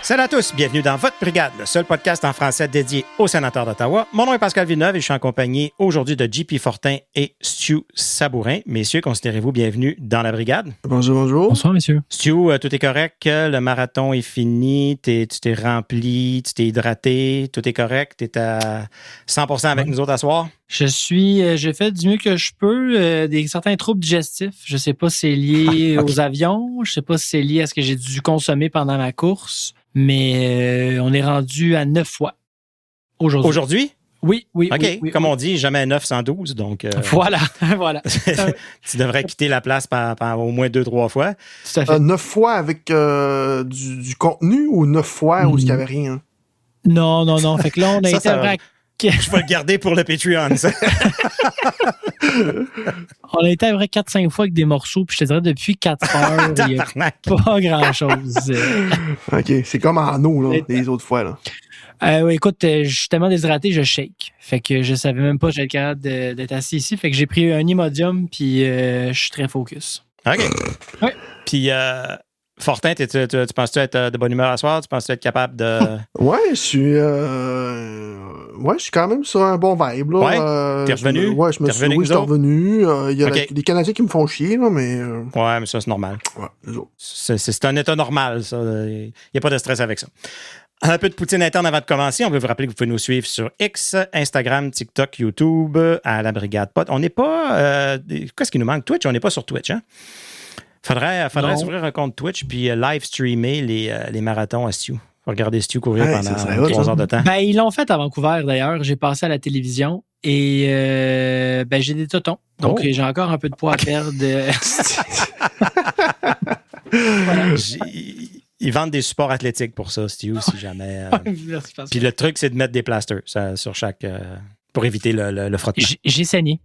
Salut à tous, bienvenue dans Votre Brigade, le seul podcast en français dédié aux sénateurs d'Ottawa. Mon nom est Pascal Villeneuve et je suis en compagnie aujourd'hui de JP Fortin et Stu Sabourin. Messieurs, considérez-vous bienvenus dans la brigade? Bonjour, bonjour. Bonsoir, messieurs. Stu, tout est correct? Le marathon est fini? Tu t'es rempli? Tu t'es hydraté? Tout est correct? Tu es à 100% avec nous autres à soir? J'ai fait du mieux que je peux. Certains troubles digestifs. Je sais pas si c'est lié aux avions. Je sais pas si c'est lié à ce que j'ai dû consommer pendant ma course. Mais on est rendu à 9 fois aujourd'hui. Aujourd'hui? Oui. OK. Oui, Comme on dit, jamais 912. Donc, voilà. tu devrais quitter la place par au moins 2-3 fois. Tout à fait. 9 fois avec du contenu ou 9 fois où il n'y avait rien? Non. Fait que là, on a été avec... Je vais le garder pour le Patreon, ça. On a été à vrai 4-5 fois avec des morceaux, puis je te dirais depuis 4 heures, il n'y a pas grand-chose. OK, c'est comme en eau, là, les autres fois. Là. Écoute, je suis tellement déshydraté, je shake. Fait que je savais même pas que j'étais capable d'être assis ici. Fait que j'ai pris un Imodium, puis je suis très focus. OK. Ouais. Puis, Fortin, tu penses-tu être de bonne humeur à soir? Tu penses-tu être capable de... Ouais, je suis quand même sur un bon vibe. Là. Ouais? T'es revenu? Ouais, je suis revenu. Il y a des Canadiens qui me font chier, là, mais... Ouais, mais ça, c'est normal. Ouais, les autres. C'est un état normal, ça. Il n'y a pas de stress avec ça. Un peu de poutine interne avant de commencer. On veut vous rappeler que vous pouvez nous suivre sur X, Instagram, TikTok, YouTube, à la Brigade Pod. On n'est pas... qu'est-ce qui nous manque? Twitch? On n'est pas sur Twitch, hein? Faudrait s'ouvrir un compte Twitch puis live streamer les marathons à Stu. Regarder Stu courir pendant 3 heures de temps. Ben, ils l'ont fait à Vancouver, d'ailleurs. J'ai passé à la télévision et j'ai des totons. Donc, j'ai encore un peu de poids à perdre. Voilà. Ils vendent des supports athlétiques pour ça, Stu, si jamais. Puis le truc, c'est de mettre des plasters sur chaque... pour éviter le frottement. J'ai saigné.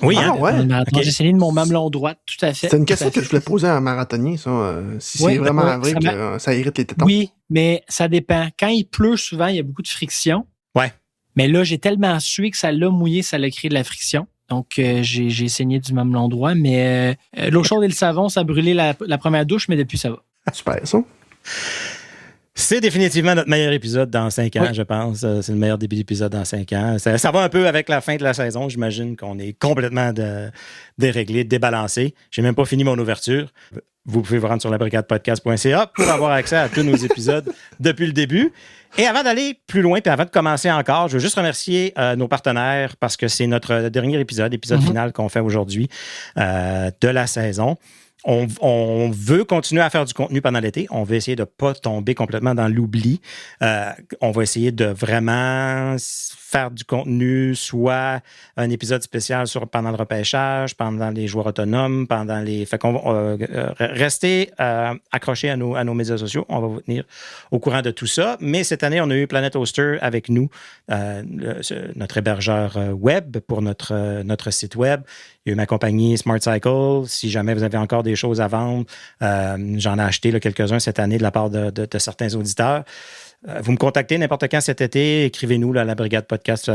Oui, ouais. Okay. J'ai saigné de mon mamelon droit, tout à fait. C'est une question que je voulais poser à un marathonnier, ça. Si c'est vraiment vrai que ça irrite les tétons. Oui, mais ça dépend. Quand il pleut, souvent, il y a beaucoup de friction. Ouais. Mais là, j'ai tellement sué que ça l'a mouillé, ça l'a créé de la friction. Donc, j'ai saigné du mamelon droit. Mais l'eau chaude et le savon, ça a brûlé la première douche, mais depuis, ça va. Super, ça. C'est définitivement notre meilleur épisode dans 5 ans, oui. Je pense. C'est le meilleur début d'épisode dans 5 ans. Ça va un peu avec la fin de la saison. J'imagine qu'on est complètement déréglé, débalancé. J'ai même pas fini mon ouverture. Vous pouvez vous rendre sur labrigadepodcast.ca pour avoir accès à tous nos épisodes depuis le début. Et avant d'aller plus loin, puis avant de commencer encore, je veux juste remercier nos partenaires parce que c'est notre dernier épisode final qu'on fait aujourd'hui de la saison. On veut continuer à faire du contenu pendant l'été. On veut essayer de ne pas tomber complètement dans l'oubli. On va essayer de vraiment faire du contenu, soit un épisode spécial pendant le repêchage, pendant les joueurs autonomes, pendant les... Fait qu'on va rester accrochés à nos médias sociaux. On va vous tenir au courant de tout ça. Mais cette année, on a eu Planet Hoster avec nous, notre hébergeur web pour notre site web. Il y a eu ma compagnie Smart Cycle. Si jamais vous avez encore des choses à vendre, j'en ai acheté quelques-uns cette année de la part de certains auditeurs. Vous me contactez n'importe quand cet été, écrivez-nous à la brigadepodcast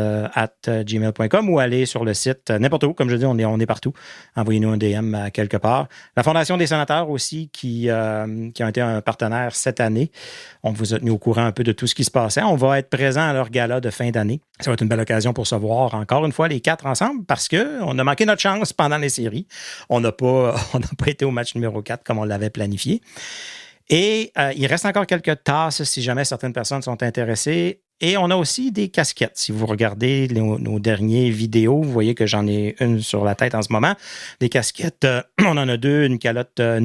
@gmail.com ou allez sur le site n'importe où. Comme je dis, on est partout. Envoyez-nous un DM quelque part. La Fondation des sénateurs aussi, qui ont été un partenaire cette année. On vous a tenu au courant un peu de tout ce qui se passait. On va être présent à leur gala de fin d'année. Ça va être une belle occasion pour se voir encore une fois les 4 ensemble parce qu'on a manqué notre chance pendant les séries. On n'a pas été au match numéro 4 comme on l'avait planifié. Et il reste encore quelques tasses si jamais certaines personnes sont intéressées. Et on a aussi des casquettes. Si vous regardez nos dernières vidéos, vous voyez que j'en ai une sur la tête en ce moment. Des casquettes, on en a 2, une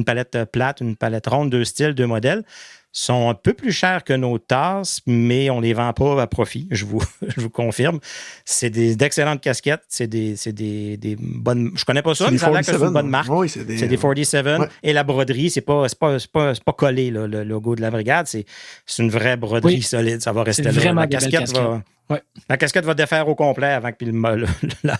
palette plate, une palette ronde, 2 styles, 2 modèles. Sont un peu plus chers que nos tasses, mais on ne les vend pas à profit, je vous confirme. C'est d'excellentes casquettes, c'est des bonnes... Je ne connais pas ça, mais ça a l'air que c'est une bonne marque. Oui, c'est des 47. Ouais. Et la broderie, c'est pas collé, là, le logo de la brigade. C'est une vraie broderie solide, ça va rester là. Vraiment la casquette va... Ouais. La casquette va défaire au complet avant que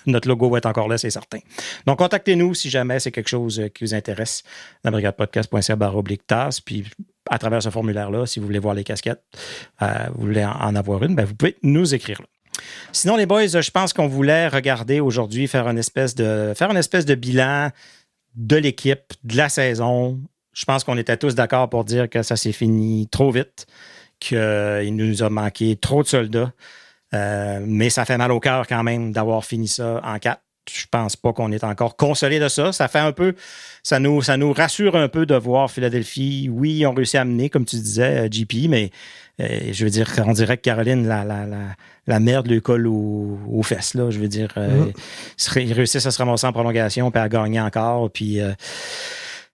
notre logo va être encore là, c'est certain. Donc, contactez-nous si jamais c'est quelque chose qui vous intéresse. labrigadepodcast.ca/tasse. Puis, à travers ce formulaire-là, si vous voulez voir les casquettes, vous voulez en avoir une, vous pouvez nous écrire là. Sinon, les boys, je pense qu'on voulait regarder aujourd'hui, faire une espèce de bilan de l'équipe, de la saison, Je pense qu'on était tous d'accord pour dire que ça s'est fini trop vite, qu'il nous a manqué trop de soldats. Mais ça fait mal au cœur quand même d'avoir fini ça en 4. Je pense pas qu'on est encore consolé de ça. Ça fait un peu, ça nous rassure un peu de voir Philadelphie. Oui, ils ont réussi à mener, comme tu disais, JP, mais je veux dire, on dirait que Caroline, la merde lui colle aux fesses. Là. Je veux dire, ils réussissent à se ramasser en prolongation puis à gagner encore. Puis,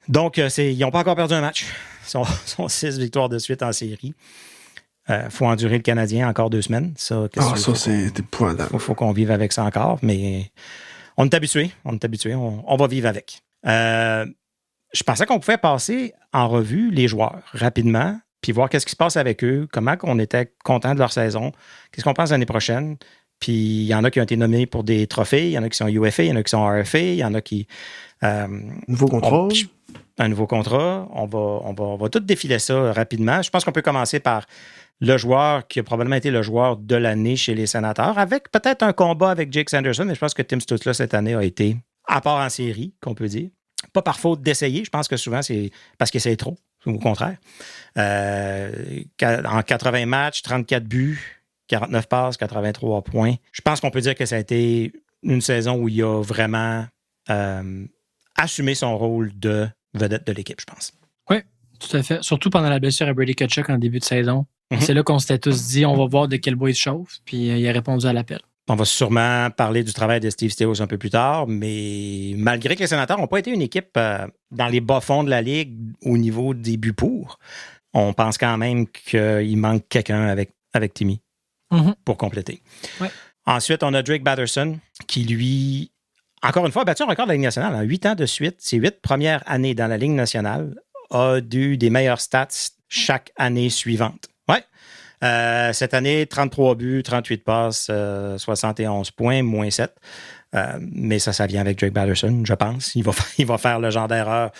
donc, ils n'ont pas encore perdu un match. Ils sont 6 victoires de suite en série. Faut endurer le Canadien encore 2 semaines. Ça, c'est épouvantable. Il faut qu'on vive avec ça encore, mais on est habitué. On va vivre avec. Je pensais qu'on pouvait passer en revue les joueurs rapidement, puis voir qu'est-ce qui se passe avec eux, comment on était content de leur saison, qu'est-ce qu'on pense l'année prochaine. Puis il y en a qui ont été nommés pour des trophées, il y en a qui sont UFA, il y en a qui sont RFA, il y en a qui... Nouveau contrat. Un nouveau contrat. On va tout défiler ça rapidement. Je pense qu'on peut commencer par le joueur qui a probablement été le joueur de l'année chez les Sénateurs, avec peut-être un combat avec Jake Sanderson, mais je pense que Tim Stützle cette année a été, à part en série, qu'on peut dire. Pas par faute d'essayer, je pense que souvent c'est parce qu'il essaye trop, au contraire. En 80 matchs, 34 buts, 49 passes, 83 points. Je pense qu'on peut dire que ça a été une saison où il a vraiment assumé son rôle de vedette de l'équipe, je pense. Oui, tout à fait. Surtout pendant la blessure à Brady Tkachuk en début de saison. C'est là qu'on s'était tous dit, on va voir de quel bois il se chauffe, puis il a répondu à l'appel. On va sûrement parler du travail de Steve Staios un peu plus tard, mais malgré que les Sénateurs n'ont pas été une équipe dans les bas-fonds de la Ligue au niveau des buts pour, on pense quand même qu'il manque quelqu'un avec Timmy pour compléter. Ouais. Ensuite, on a Drake Batherson qui, lui, encore une fois, a battu un record de la Ligue nationale en 8 ans de suite. Ses 8 premières années dans la Ligue nationale a eu des meilleures stats chaque année suivante. Ouais. Cette année, 33 buts, 38 passes, 71 points, moins 7. Mais ça vient avec Drake Batherson, je pense. Il va faire le genre d'erreur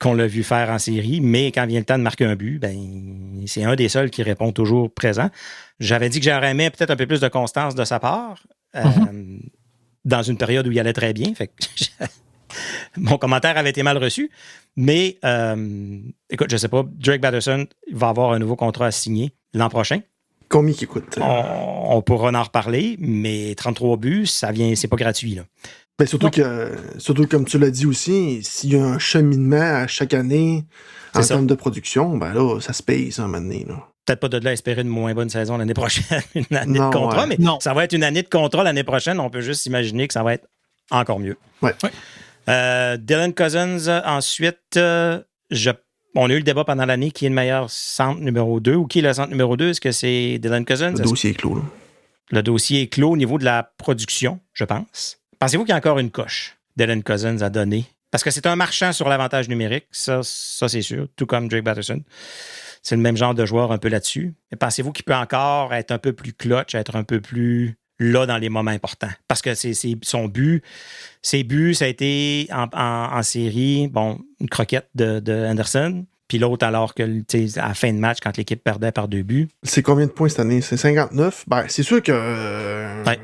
qu'on l'a vu faire en série, mais quand vient le temps de marquer un but, ben, c'est un des seuls qui répond toujours présent. J'avais dit que j'aurais aimé peut-être un peu plus de constance de sa part dans une période où il allait très bien. Fait que mon commentaire avait été mal reçu. Mais, écoute, je ne sais pas, Drake Batherson va avoir un nouveau contrat à signer l'an prochain. Combien qui coûte? On pourra en reparler, mais 33 buts, c'est pas gratuit, là. Ben surtout comme tu l'as dit aussi, s'il y a un cheminement à chaque année en termes de production, ben là, ça se paye, ça, maintenant. Peut-être pas de là espérer une moins bonne saison l'année prochaine, une année de contrat, mais ça va être une année de contrat l'année prochaine. On peut juste imaginer que ça va être encore mieux. Ouais. Dylan Cousins, ensuite, on a eu le débat pendant l'année qui est le meilleur centre numéro 2 ou qui est le centre numéro 2. Est-ce que c'est Dylan Cousins? Le dossier est clos. Là. Le dossier est clos au niveau de la production, je pense. Pensez-vous qu'il y a encore une coche Dylan Cousins à donner? Parce que c'est un marchand sur l'avantage numérique, ça c'est sûr, tout comme Drake Batherson. C'est le même genre de joueur un peu là-dessus. Mais pensez-vous qu'il peut encore être un peu plus clutch, être un peu plus là dans les moments importants? Parce que ses buts, ça a été en série, bon, une croquette de Anderson, puis l'autre alors que à la fin de match, quand l'équipe perdait par 2 buts. C'est combien de points cette année? C'est 59? Ben, c'est sûr que... Ouais.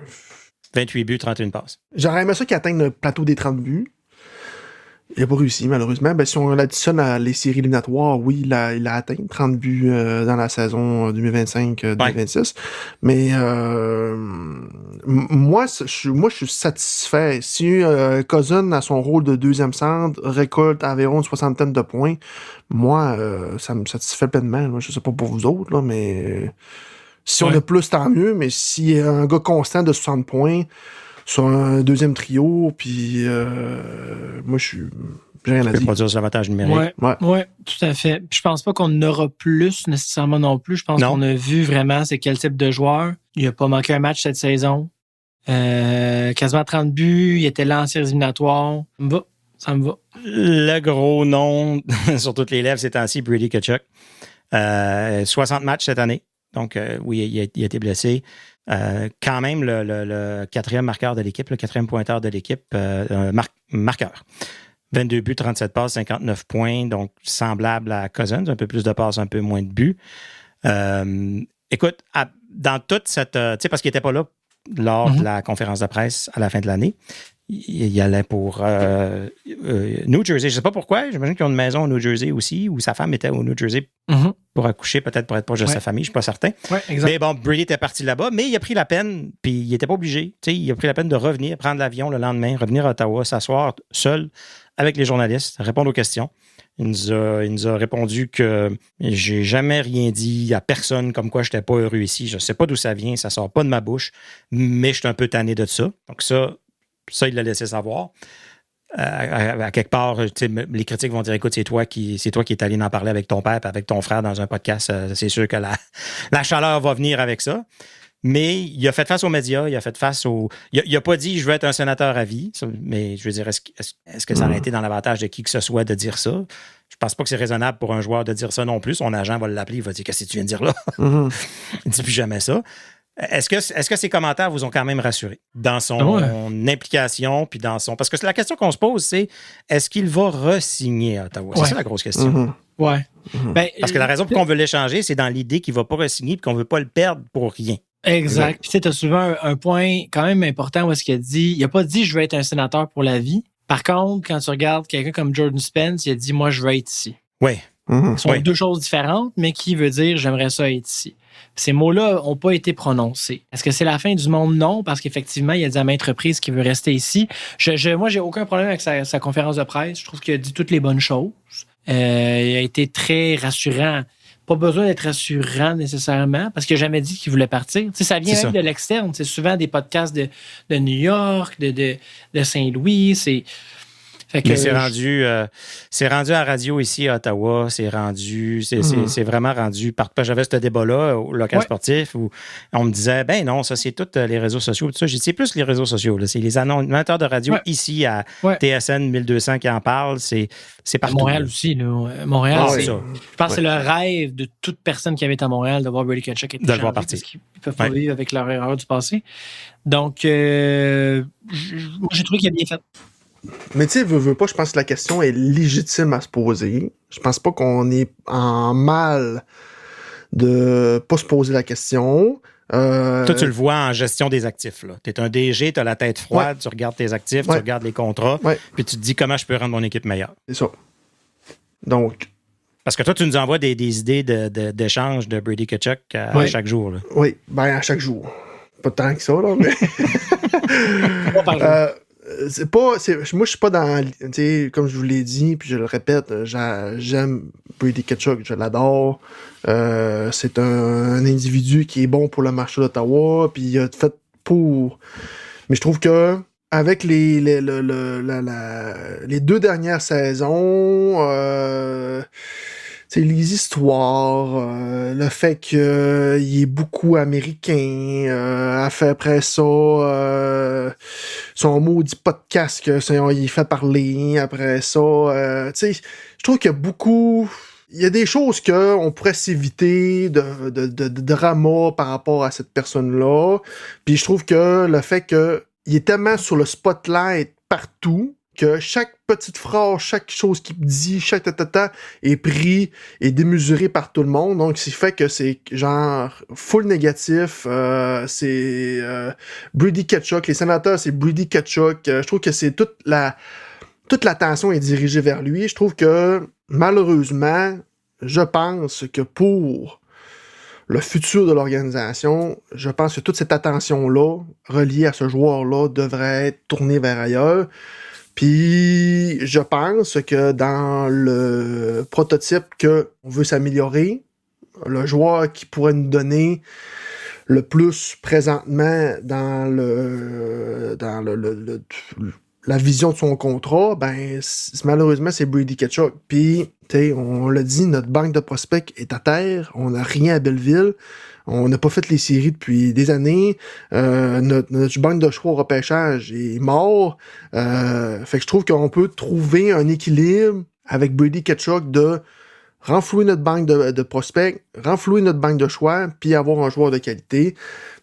28 buts, 31 passes. J'aurais aimé ça qu'il atteigne le plateau des 30 buts. Il n'a pas réussi, malheureusement. Ben, si on l'additionne à les séries éliminatoires, oui, il a atteint 30 buts dans la saison 2025-2026. Ouais. Mais moi, je suis satisfait. Si Cousin, à son rôle de deuxième centre, récolte environ une soixantaine de points, moi, ça me satisfait pleinement. Là. Je ne sais pas pour vous autres, là, mais si on a plus, tant mieux. Mais s'il y a un gars constant de 60 points sur un deuxième trio, puis moi, j'ai rien à dire. Produire sur l'avantage numérique. Oui, tout à fait. Je pense pas qu'on aura plus nécessairement non plus. Je pense qu'on a vu vraiment c'est quel type de joueur. Il n'a pas manqué un match cette saison. Quasiment 30 buts. Il était là en séries éliminatoires. Ça me va. Le gros nom sur toutes les lèvres ces temps-ci, Brady Tkachuk. 60 matchs cette année. Donc, oui, il a été blessé. Quand même, le quatrième marqueur de l'équipe, le quatrième pointeur de l'équipe, marqueur. 22 buts, 37 passes, 59 points, donc semblable à Cousins, un peu plus de passes, un peu moins de buts. Écoute, dans toute cette... tu sais, parce qu'il n'était pas là lors de la conférence de presse à la fin de l'année, il allait pour New Jersey. Je ne sais pas pourquoi. J'imagine qu'ils ont une maison au New Jersey aussi, où sa femme était au New Jersey pour accoucher, peut-être pour être proche de sa famille. Je ne suis pas certain. Ouais, exact. Mais bon, Brady était parti là-bas, mais il a pris la peine, puis il n'était pas obligé. Tu sais, il a pris la peine de revenir, prendre l'avion le lendemain, revenir à Ottawa, s'asseoir seul avec les journalistes, répondre aux questions. Il nous a répondu que j'ai jamais rien dit à personne comme quoi je n'étais pas heureux ici. Je ne sais pas d'où ça vient, ça ne sort pas de ma bouche, mais je suis un peu tanné de ça. Donc ça, il l'a laissé savoir. À quelque part, les critiques vont dire, écoute, c'est toi qui es allé en parler avec ton père et avec ton frère dans un podcast. C'est sûr que la chaleur va venir avec ça. Mais il a fait face aux médias, il a fait face aux... Il n'a pas dit « je veux être un sénateur à vie », mais je veux dire, est-ce que ça aurait été dans l'avantage de qui que ce soit de dire ça? Je pense pas que c'est raisonnable pour un joueur de dire ça non plus. Son agent va l'appeler, il va dire « qu'est-ce que tu viens de dire là? » Il ne dit plus jamais ça. Est-ce que ces commentaires vous ont quand même rassuré dans son implication puis dans son... Parce que la question qu'on se pose, c'est est-ce qu'il va re-signer à Ottawa? C'est ça la grosse question. Ouais. Ben, parce que la raison pour qu'on veut l'échanger, c'est dans l'idée qu'il ne va pas re-signer et qu'on ne veut pas le perdre pour rien. Exact. Puis tu as souvent un point quand même important où est-ce qu'il a dit, il n'a pas dit je veux être un sénateur pour la vie. Par contre, quand tu regardes quelqu'un comme Jordan Spence, il a dit moi je veux être ici. Oui. Ce sont deux choses différentes, mais qui veut dire j'aimerais ça être ici. Ces mots-là n'ont pas été prononcés. Est-ce que c'est la fin du monde? Non, parce qu'effectivement, il a dit à maintes reprises qu'il veut rester ici. Moi, j'ai aucun problème avec sa conférence de presse. Je trouve qu'il a dit toutes les bonnes choses. Il a été très rassurant. Pas besoin d'être rassurant nécessairement, parce qu'il n'a jamais dit qu'il voulait partir. Tu sais, ça vient même de l'externe. C'est souvent des podcasts de New York, de Saint-Louis. Mais c'est rendu à radio ici à Ottawa. C'est vraiment rendu. J'avais ce débat-là au local sportif où on me disait, ben non, ça c'est tous les réseaux sociaux. Tout ça. J'ai dit, c'est plus les réseaux sociaux. Là. C'est les animateurs de radio ici à TSN 1200 qui en parlent. C'est partout. À Montréal aussi. Là. Montréal, c'est ça. Je pense que c'est le rêve de toute personne qui habite à Montréal de voir Brady Tkachuk être de le voir partir. Ils ne peuvent pas vivre avec leur erreur du passé. Donc, moi, j'ai trouvé qu'il a bien fait. Mais tu sais, veux pas, je pense que la question est légitime à se poser. Je pense pas qu'on est en mal de pas se poser la question. Toi, tu le vois en gestion des actifs. Tu es un DG, tu as la tête froide, tu regardes tes actifs, tu regardes les contrats, puis tu te dis comment je peux rendre mon équipe meilleure. C'est ça. Donc... Parce que toi, tu nous envoies des idées d'échange de Brady Tkachuk à chaque jour. Là. Oui, ben à chaque jour. Pas tant que ça, là, mais... moi, je suis pas dans... Comme je vous l'ai dit, puis je le répète, j'aime Brady Tkachuk, je l'adore. C'est un individu qui est bon pour le marché d'Ottawa, puis il a fait pour... Mais je trouve que avec les 2 dernières saisons... les histoires, le fait qu'il est beaucoup américain, a fait après ça son maudit podcast qu'il fait parler après ça. Je trouve qu'il y a beaucoup... Il y a des choses qu'on pourrait s'éviter de drama par rapport à cette personne-là. Puis je trouve que le fait qu'il est tellement sur le spotlight partout que chaque petite phrase, chaque chose qu'il dit, chaque tatata est pris et démesuré par tout le monde. Donc, c'est fait que c'est genre full négatif. C'est Brady Tkachuk. Les sénateurs, c'est Brady Tkachuk. Je trouve que c'est toute l'attention est dirigée vers lui. Je trouve que, malheureusement, je pense que pour le futur de l'organisation, je pense que toute cette attention-là, reliée à ce joueur-là, devrait être tournée vers ailleurs. Puis, je pense que dans le prototype qu'on veut s'améliorer, le joueur qui pourrait nous donner le plus présentement dans la vision de son contrat, ben malheureusement, c'est Brady Tkachuk. Puis, on l'a dit, notre banque de prospects est à terre. On n'a rien à Belleville. On n'a pas fait les séries depuis des années. Notre banque de choix au repêchage est mort. Fait que je trouve qu'on peut trouver un équilibre avec Brady Tkachuk de renflouer notre banque de prospects, renflouer notre banque de choix, puis avoir un joueur de qualité.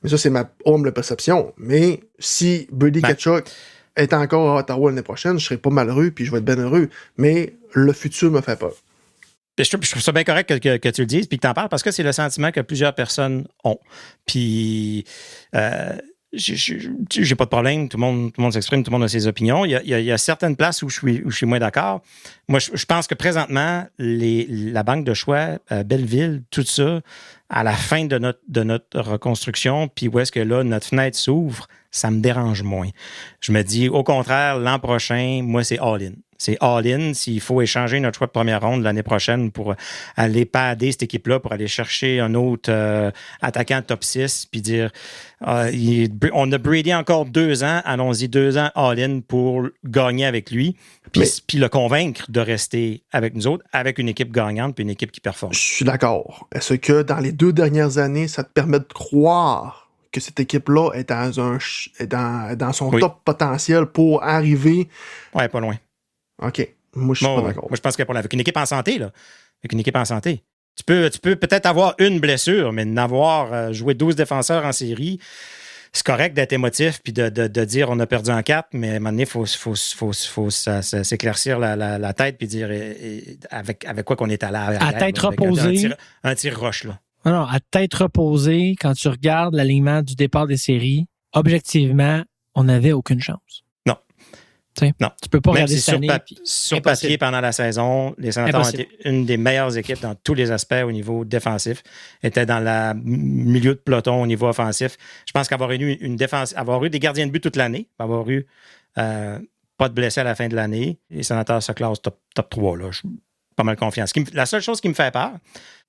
Mais ça, c'est ma humble perception. Mais si Brady Tkachuk est encore à Ottawa l'année prochaine, je serai pas malheureux, puis je vais être bien heureux. Mais le futur me fait peur. Je trouve ça bien correct que tu le dises puis que tu en parles parce que c'est le sentiment que plusieurs personnes ont. Puis j'ai pas de problème. Tout le monde s'exprime, tout le monde a ses opinions. Il y a certaines places où je suis moins d'accord. Moi, je pense que présentement, la banque de choix, Belleville, tout ça, à la fin de notre reconstruction, puis où est-ce que là, notre fenêtre s'ouvre, ça me dérange moins. Je me dis, au contraire, l'an prochain, moi, c'est all-in. C'est all-in. S'il faut échanger notre choix de première ronde l'année prochaine pour aller padder cette équipe-là, pour aller chercher un autre attaquant top 6, puis dire, on a Brady encore 2 ans, allons-y 2 ans all-in pour gagner avec lui, puis le convaincre de rester avec nous autres, avec une équipe gagnante, puis une équipe qui performe. Je suis d'accord. Est-ce que dans les 2 dernières années, ça te permet de croire que cette équipe-là est dans son top potentiel pour arriver... Ouais, pas loin. OK. Moi, je suis pas d'accord. Moi, je pense qu'avec une équipe en santé, là, tu peux peut-être avoir une blessure, mais n'avoir joué 12 défenseurs en série, c'est correct d'être émotif puis de dire on a perdu en 4, mais à un moment donné, il faut s'éclaircir la tête puis dire avec quoi qu'on est allé. À tête reposée. Un tir roche, là. Non, à tête reposée, quand tu regardes l'alignement du départ des séries, objectivement, on n'avait aucune chance. Non. Tu peux pas Même regarder si cette année. sur papier, pendant la saison, les Sénateurs ont été une des meilleures équipes dans tous les aspects au niveau défensif. Étaient dans le milieu de peloton au niveau offensif. Je pense qu'avoir eu des gardiens de but toute l'année, avoir eu pas de blessés à la fin de l'année, les Sénateurs se classent top 3. Là. Je suis pas mal confiant. La seule chose qui me fait peur,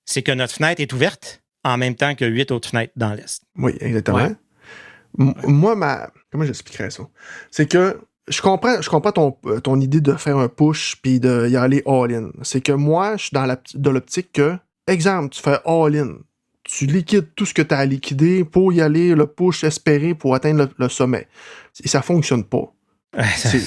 c'est que notre fenêtre est ouverte en même temps que 8 autres fenêtres dans l'Est. Oui, exactement. Ouais. Moi, comment j'expliquerais ça? C'est que je comprends ton idée de faire un push puis d'y aller all-in. C'est que moi, je suis dans l'optique que, exemple, tu fais all-in. Tu liquides tout ce que tu as à liquider pour y aller, le push espéré pour atteindre le sommet. Et ça fonctionne pas.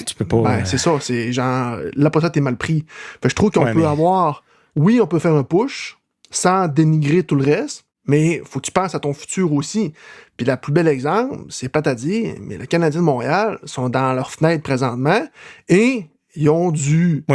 Tu peux pas. C'est ça, c'est genre, là, pour ça, t'es mal pris. Fait que je trouve qu'on peut avoir, oui, on peut faire un push sans dénigrer tout le reste, mais faut que tu penses à ton futur aussi. Puis la plus belle exemple, c'est pas à dire, mais le Canadien de Montréal sont dans leur fenêtre présentement et ils ont du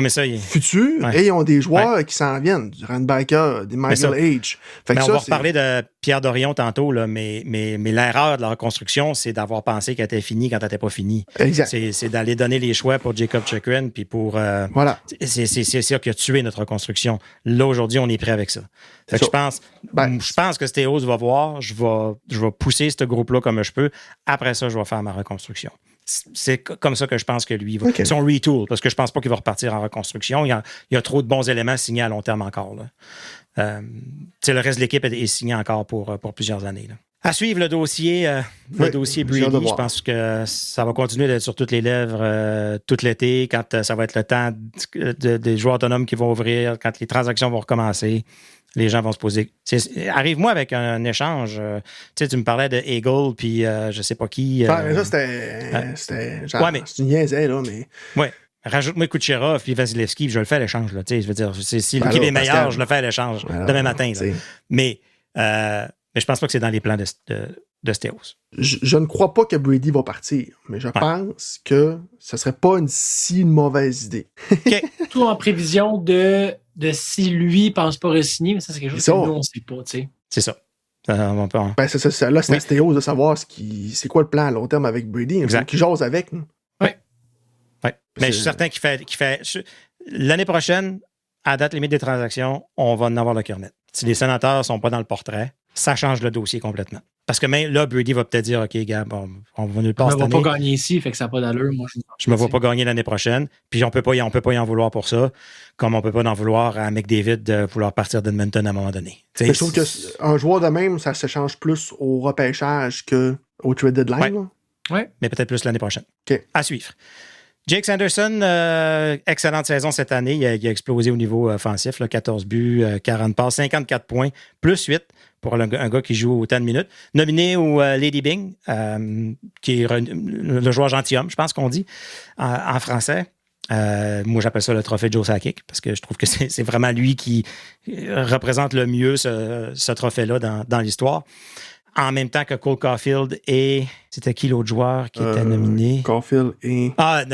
futur et ils ont des joueurs qui s'en viennent, du Randbacker, des Michael H. On va reparler de Pierre Dorion tantôt, là, mais l'erreur de la reconstruction, c'est d'avoir pensé qu'elle était finie quand elle n'était pas finie. Exact. C'est d'aller donner les choix pour Jacob Chychrun, puis pour... voilà. C'est ça qui a tué notre reconstruction. Là, aujourd'hui, on est prêt avec ça. Fait que je pense que Stéos va voir, je vais pousser ce groupe-là comme je peux. Après ça, je vais faire ma reconstruction. C'est comme ça que je pense que lui va. Son retool, parce que je pense pas qu'il va repartir en reconstruction. Il y a trop de bons éléments signés à long terme encore. Là. Le reste de l'équipe est signé encore pour plusieurs années. Là. À suivre le dossier Brady. Je pense que ça va continuer d'être sur toutes les lèvres tout l'été, quand ça va être le temps des joueurs autonomes qui vont ouvrir, quand les transactions vont recommencer. Les gens vont se poser. Arrive-moi avec un échange. Tu me parlais de Eagle, puis je sais pas qui. Mais ça, c'était genre. C'est une niaiserie, là, mais. Oui. Rajoute-moi Kucherov puis Vasilevski, puis je le fais à l'échange. Là, je veux dire, si l'équipe est meilleure, je le fais à l'échange demain matin. Là. Mais je pense pas que c'est dans les plans de Stéos. Je ne crois pas que Brady va partir, mais je pense que ce serait pas une si mauvaise idée. OK. Tout en prévision de si lui pense pas re-signer, mais ça, c'est quelque chose que nous, on sait pas, tu sais. C'est ça. Là, c'est à Stéos de savoir c'est quoi le plan à long terme avec Brady. Il faut qu'il jase avec. Oui. Mais je suis certain qu'il fait l'année prochaine, à date limite des transactions, on va en avoir le cœur net. Si les Sénateurs sont pas dans le portrait, ça change le dossier complètement. Parce que même là, Brady va peut-être dire, OK, gars, on va nulle part cette année. On ne va pas gagner ici, fait que ça n'a pas d'allure. Moi, je me vois pas gagner l'année prochaine. Puis on peut pas y en vouloir pour ça, comme on peut pas en vouloir à McDavid de vouloir partir d'Edmonton à un moment donné. Je trouve qu'un joueur de même, ça se change plus au repêchage qu'au trade deadline. Oui. Mais peut-être plus l'année prochaine. Okay. À suivre. Jake Sanderson, excellente saison cette année. Il a explosé au niveau offensif. Là, 14 buts, 40 passes, 54 points, plus 8 pour un gars qui joue autant de minutes. Nominé au Lady Byng, qui est le joueur gentilhomme, je pense qu'on dit, en français. Moi, j'appelle ça le trophée Joe Sakic, parce que je trouve que c'est vraiment lui qui représente le mieux ce trophée-là dans l'histoire. en même temps que Cole Caulfield et... C'était qui l'autre joueur qui était nominé? Caulfield et... à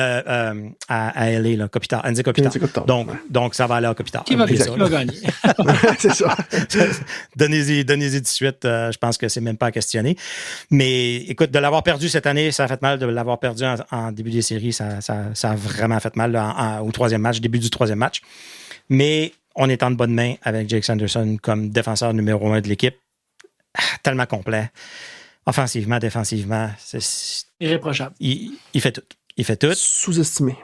LA, là, Kopitar, Anze Kopitar. Donc, ça va aller à Kopitar. Qui va gagner? C'est ça. Donnez-y tout de suite. Je pense que c'est même pas à questionner. Mais écoute, de l'avoir perdu cette année, ça a fait mal. De l'avoir perdu en début des séries, ça a vraiment fait mal au troisième match, début du troisième match. Mais on est en de bonne main avec Jake Sanderson comme défenseur numéro 1 de l'équipe. Tellement complet. Offensivement, défensivement. C'est irréprochable. Il fait tout. Il fait tout. Sous-estimé.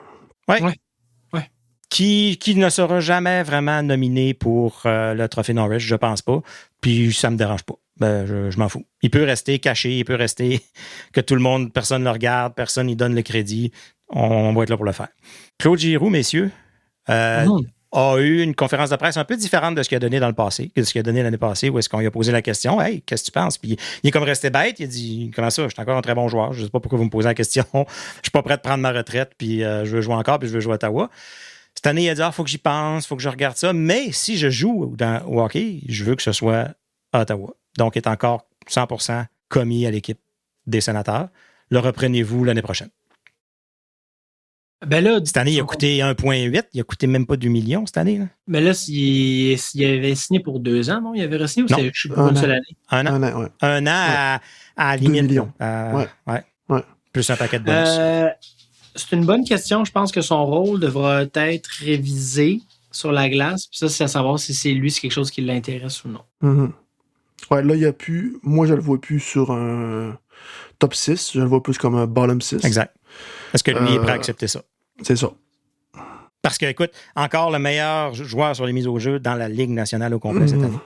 Ouais. Qui ne sera jamais vraiment nominé pour le trophée Norris, je pense pas. Puis ça me dérange pas. Je m'en fous. Il peut rester caché, il peut rester que tout le monde, personne ne le regarde, personne n'y donne le crédit. On va être là pour le faire. Claude Giroux, messieurs, a eu une conférence de presse un peu différente de ce qu'il a donné dans le passé, que ce qu'il a donné l'année passée, où est-ce qu'on lui a posé la question, « Hey, qu'est-ce que tu penses? » Puis il est comme resté bête, il a dit, « Comment ça? Je suis encore un très bon joueur, je ne sais pas pourquoi vous me posez la question, je suis pas prêt de prendre ma retraite, puis je veux jouer encore, puis je veux jouer à Ottawa. » Cette année, il a dit, « faut que j'y pense, faut que je regarde ça, mais si je joue au hockey, je veux que ce soit à Ottawa. » Donc, il est encore 100% commis à l'équipe des Sénateurs. Le reprenez-vous l'année prochaine. Ben là, cette année, il a coûté 1,8. Il a coûté même pas 2 millions cette année. Là. Mais là, s'il avait signé pour 2 ans, non? Il avait re-signé ou c'est pour une seule année? Un an. Ouais. Un an à limite. 2 millions. Ouais. Plus un paquet de bonus. C'est une bonne question. Je pense que son rôle devra être révisé sur la glace. Puis ça, c'est à savoir si c'est lui, c'est quelque chose qui l'intéresse ou non. Mm-hmm. Ouais, là, il n'y a plus... Moi, je le vois plus sur un top 6. Je le vois plus comme un bottom 6. Exact. Est-ce que lui est prêt à accepter ça? C'est ça. Parce que, écoute, encore le meilleur joueur sur les mises au jeu dans la Ligue nationale au complet cette année.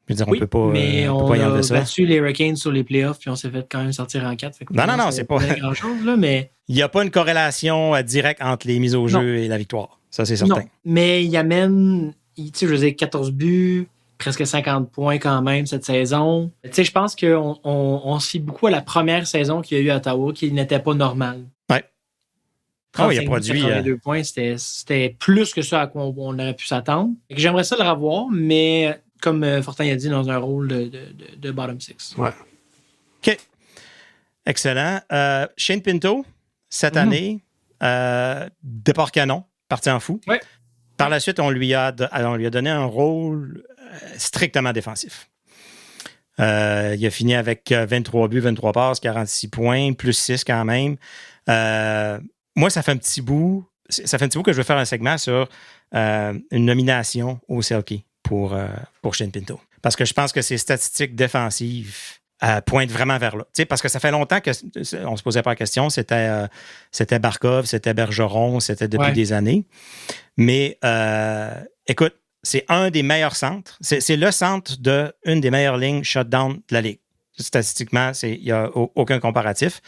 Je veux dire, on peut pas. Mais on peut pas y enlever ça. On a battu les Hurricanes sur les playoffs, puis on s'est fait quand même sortir en 4. Non, c'est pas grand-chose, là, mais... Il n'y a pas une corrélation directe entre les mises au jeu et la victoire. Ça, c'est certain. Non, mais il amène, tu sais, je veux dire, 14 buts, presque 50 points quand même cette saison. Tu sais, je pense qu'on se fie beaucoup à la première saison qu'il y a eu à Ottawa, qui n'était pas normale. Ouais. 35 il a produit 82 points, c'était plus que ça à quoi on aurait pu s'attendre. J'aimerais ça le revoir, mais comme Fortin a dit, dans un rôle de bottom 6. Ouais. OK. Excellent. Shane Pinto, cette année, départ canon, parti en fou. Ouais. Par la suite, on lui a donné un rôle strictement défensif. Il a fini avec 23 buts, 23 passes, 46 points, plus 6 quand même. Moi, ça fait un petit bout que je veux faire un segment sur une nomination au Selke pour Shane Pinto. Parce que je pense que ses statistiques défensives pointent vraiment vers là. Tu sais, parce que ça fait longtemps qu'on ne se posait pas la question. C'était Barkov, c'était Bergeron, c'était depuis des années. Mais écoute, c'est un des meilleurs centres. C'est le centre d'une des meilleures lignes shutdown de la Ligue. Statistiquement, il n'y a aucun comparatif.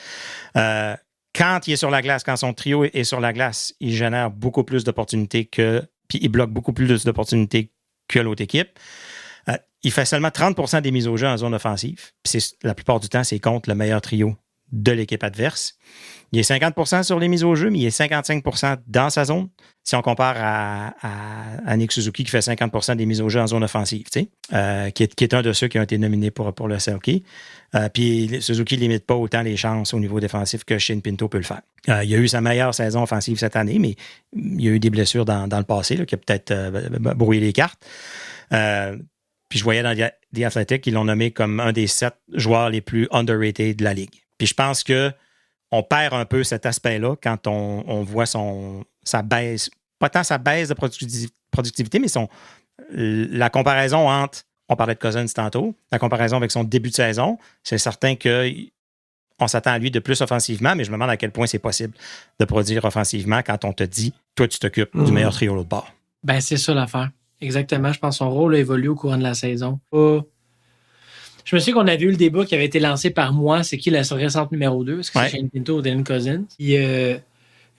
Quand il est sur la glace, quand son trio est sur la glace, il génère beaucoup plus d'opportunités puis il bloque beaucoup plus d'opportunités que l'autre équipe. Il fait seulement 30% des mises au jeu en zone offensive. Puis la plupart du temps, c'est contre le meilleur trio de l'équipe adverse. Il est 50% sur les mises au jeu, mais il est 55% dans sa zone. Si on compare à Nick Suzuki qui fait 50% des mises au jeu en zone offensive, qui est un de ceux qui ont été nominés pour le Selke. Puis Suzuki ne limite pas autant les chances au niveau défensif que Shane Pinto peut le faire. Il a eu sa meilleure saison offensive cette année, mais il y a eu des blessures dans le passé là, qui a peut-être brouillé les cartes. Puis je voyais dans The Athletic qu'ils l'ont nommé comme un des 7 joueurs les plus underrated de la Ligue. Puis je pense qu'on perd un peu cet aspect-là quand on voit sa baisse, pas tant sa baisse de productivité, mais la comparaison entre, on parlait de Cousins tantôt, la comparaison avec son début de saison, c'est certain qu'on s'attend à lui de plus offensivement, mais je me demande à quel point c'est possible de produire offensivement quand on te dit, toi, tu t'occupes du meilleur trio de l'autre bord. Ben, c'est ça l'affaire. Exactement. Je pense que son rôle a évolué au courant de la saison. Je me souviens qu'on avait eu le débat qui avait été lancé par moi, c'est qui la récente numéro 2? Est-ce que c'est Shane Pinto ou Dylan Cousins? Et,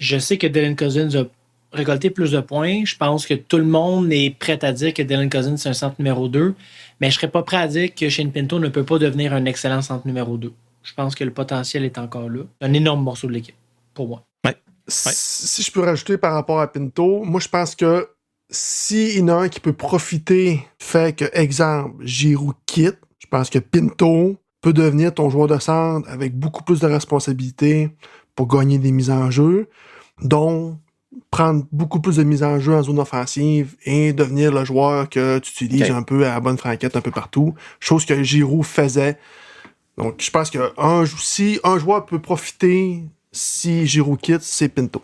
je sais que Dylan Cousins a récolté plus de points. Je pense que tout le monde est prêt à dire que Dylan Cousins c'est un centre numéro 2, mais je ne serais pas prêt à dire que Shane Pinto ne peut pas devenir un excellent centre numéro 2. Je pense que le potentiel est encore là. C'est un énorme morceau de l'équipe, pour moi. Ouais. Si je peux rajouter par rapport à Pinto, moi je pense que s'il y en a un qui peut profiter du fait que, exemple, Giroux quitte, je pense que Pinto peut devenir ton joueur de centre avec beaucoup plus de responsabilités pour gagner des mises en jeu, dont prendre beaucoup plus de mises en jeu en zone offensive et devenir le joueur que tu utilises un peu à la bonne franquette un peu partout, chose que Giroud faisait. Donc, je pense que si un joueur peut profiter si Giroud quitte, c'est Pinto.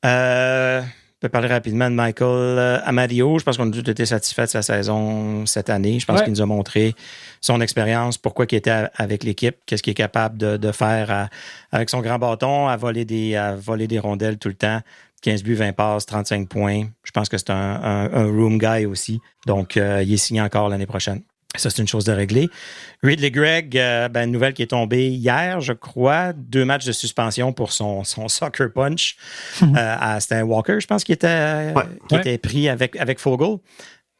Je peux parler rapidement de Michael Amadio. Je pense qu'on a tous été satisfaits de sa saison cette année. Je pense qu'il nous a montré son expérience, pourquoi il était avec l'équipe, qu'est-ce qu'il est capable de faire avec son grand bâton, à voler des rondelles tout le temps. 15 buts, 20 passes, 35 points. Je pense que c'est un room guy aussi. Donc, il est signé encore l'année prochaine. Ça, c'est une chose de régler. Ridley Gregg, une nouvelle qui est tombée hier, je crois. 2 matchs de suspension pour son soccer punch. C'était Walker, je pense, qui était pris avec Fogle.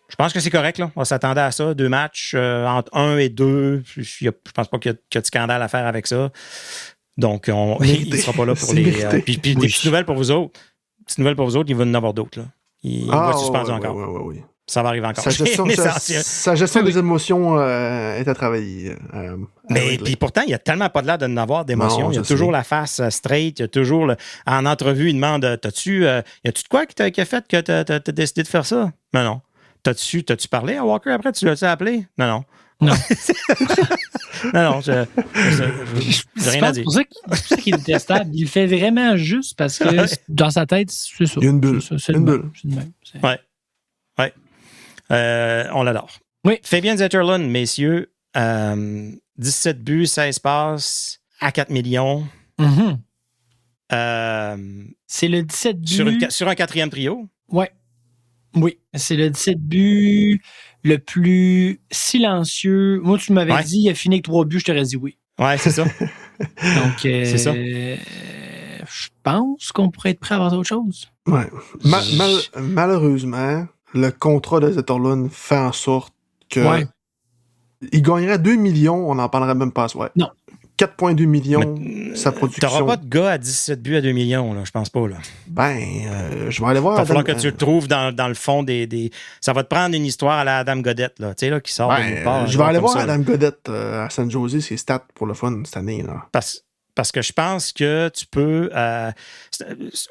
Je pense que c'est correct, là. On s'attendait à ça. 2 matchs entre 1 et 2. Je pense pas qu'il y a de scandale à faire avec ça. Donc, il ne sera pas là pour les... Puis des petites nouvelles pour vous autres. Il va en avoir d'autres, là. Il va être suspendu encore. Oui. Ça va arriver encore. Sa gestion des émotions est à travailler. Mais puis pourtant, il n'y a tellement pas de l'air de n'avoir d'émotions. Il y a toujours la face straight. Il y a toujours... En entrevue, il demande, y a-tu de quoi qui a fait que tu as décidé de faire ça? Non. T'as-tu parlé à Walker après? Tu l'as-tu appelé? Non. Non. Non, j'ai rien à dire. C'est pour ça qu'il est détestable. Il le fait vraiment juste parce que dans sa tête, c'est ça. Il y a une bulle. C'est une bulle. Ouais. On l'adore. Oui. Fabian Zetterlund, messieurs, 17 buts, 16 passes à 4 millions. Mm-hmm. C'est le 17 buts. Sur un 4e trio. Ouais. Oui. C'est le 17 buts le plus silencieux. Moi, tu m'avais dit, il a fini avec 3 buts, je t'aurais dit oui. Ouais, c'est ça. Donc, c'est ça. Je pense qu'on pourrait être prêt à avoir autre chose. Ouais. Malheureusement, le contrat de Zetterlund fait en sorte que il gagnerait 2 millions, on n'en parlerait même pas. Ouais. Non. 4,2 millions, sa production. T'auras pas de gars à 17 buts à 2 millions, là, je pense pas. Là. Je vais aller voir. Il va falloir que tu le trouves dans le fond des... Ça va te prendre une histoire à la Adam Godette, là, tu sais, là, qui sort de nulle part. Je vais aller voir Adam Godette à San Jose, ses stats pour le fun cette année. Là. Parce que je pense que tu peux...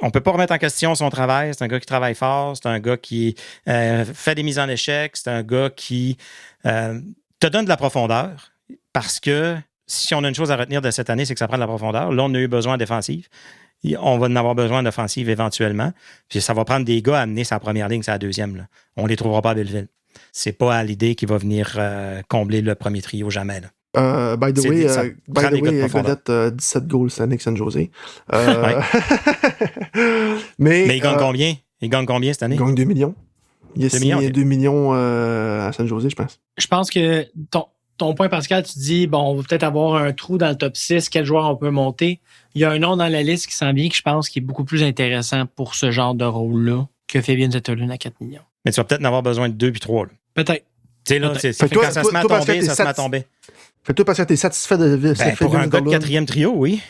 on peut pas remettre en question son travail. C'est un gars qui travaille fort. C'est un gars qui fait des mises en échec. C'est un gars qui te donne de la profondeur. Parce que si on a une chose à retenir de cette année, c'est que ça prend de la profondeur. Là, on a eu besoin de défensive. On va en avoir besoin d'offensive éventuellement. Puis ça va prendre des gars à amener sa première ligne, sa deuxième. Là. On les trouvera pas à Belleville. C'est pas à l'idée qui va venir combler le premier trio jamais. Là. By the way, Godette, 17 goals cette année avec San Jose. Mais il gagne combien? Il gagne combien cette année? Il gagne 2 millions. Il a signé 2 millions à San Jose, je pense. Je pense que ton point, Pascal, tu dis, bon, on va peut-être avoir un trou dans le top 6, quel joueur on peut monter. Il y a un nom dans la liste qui sent bien, que je pense qui est beaucoup plus intéressant pour ce genre de rôle-là que Fabian Zetterlund à 4 millions. Mais tu vas peut-être en avoir besoin de 2 puis 3. Là. Peut-être. Tu sais, là, quand ça se met à tomber, ça se met à tomber. Fait-toi parce que t'es satisfait de pour un gars de 4e trio, oui.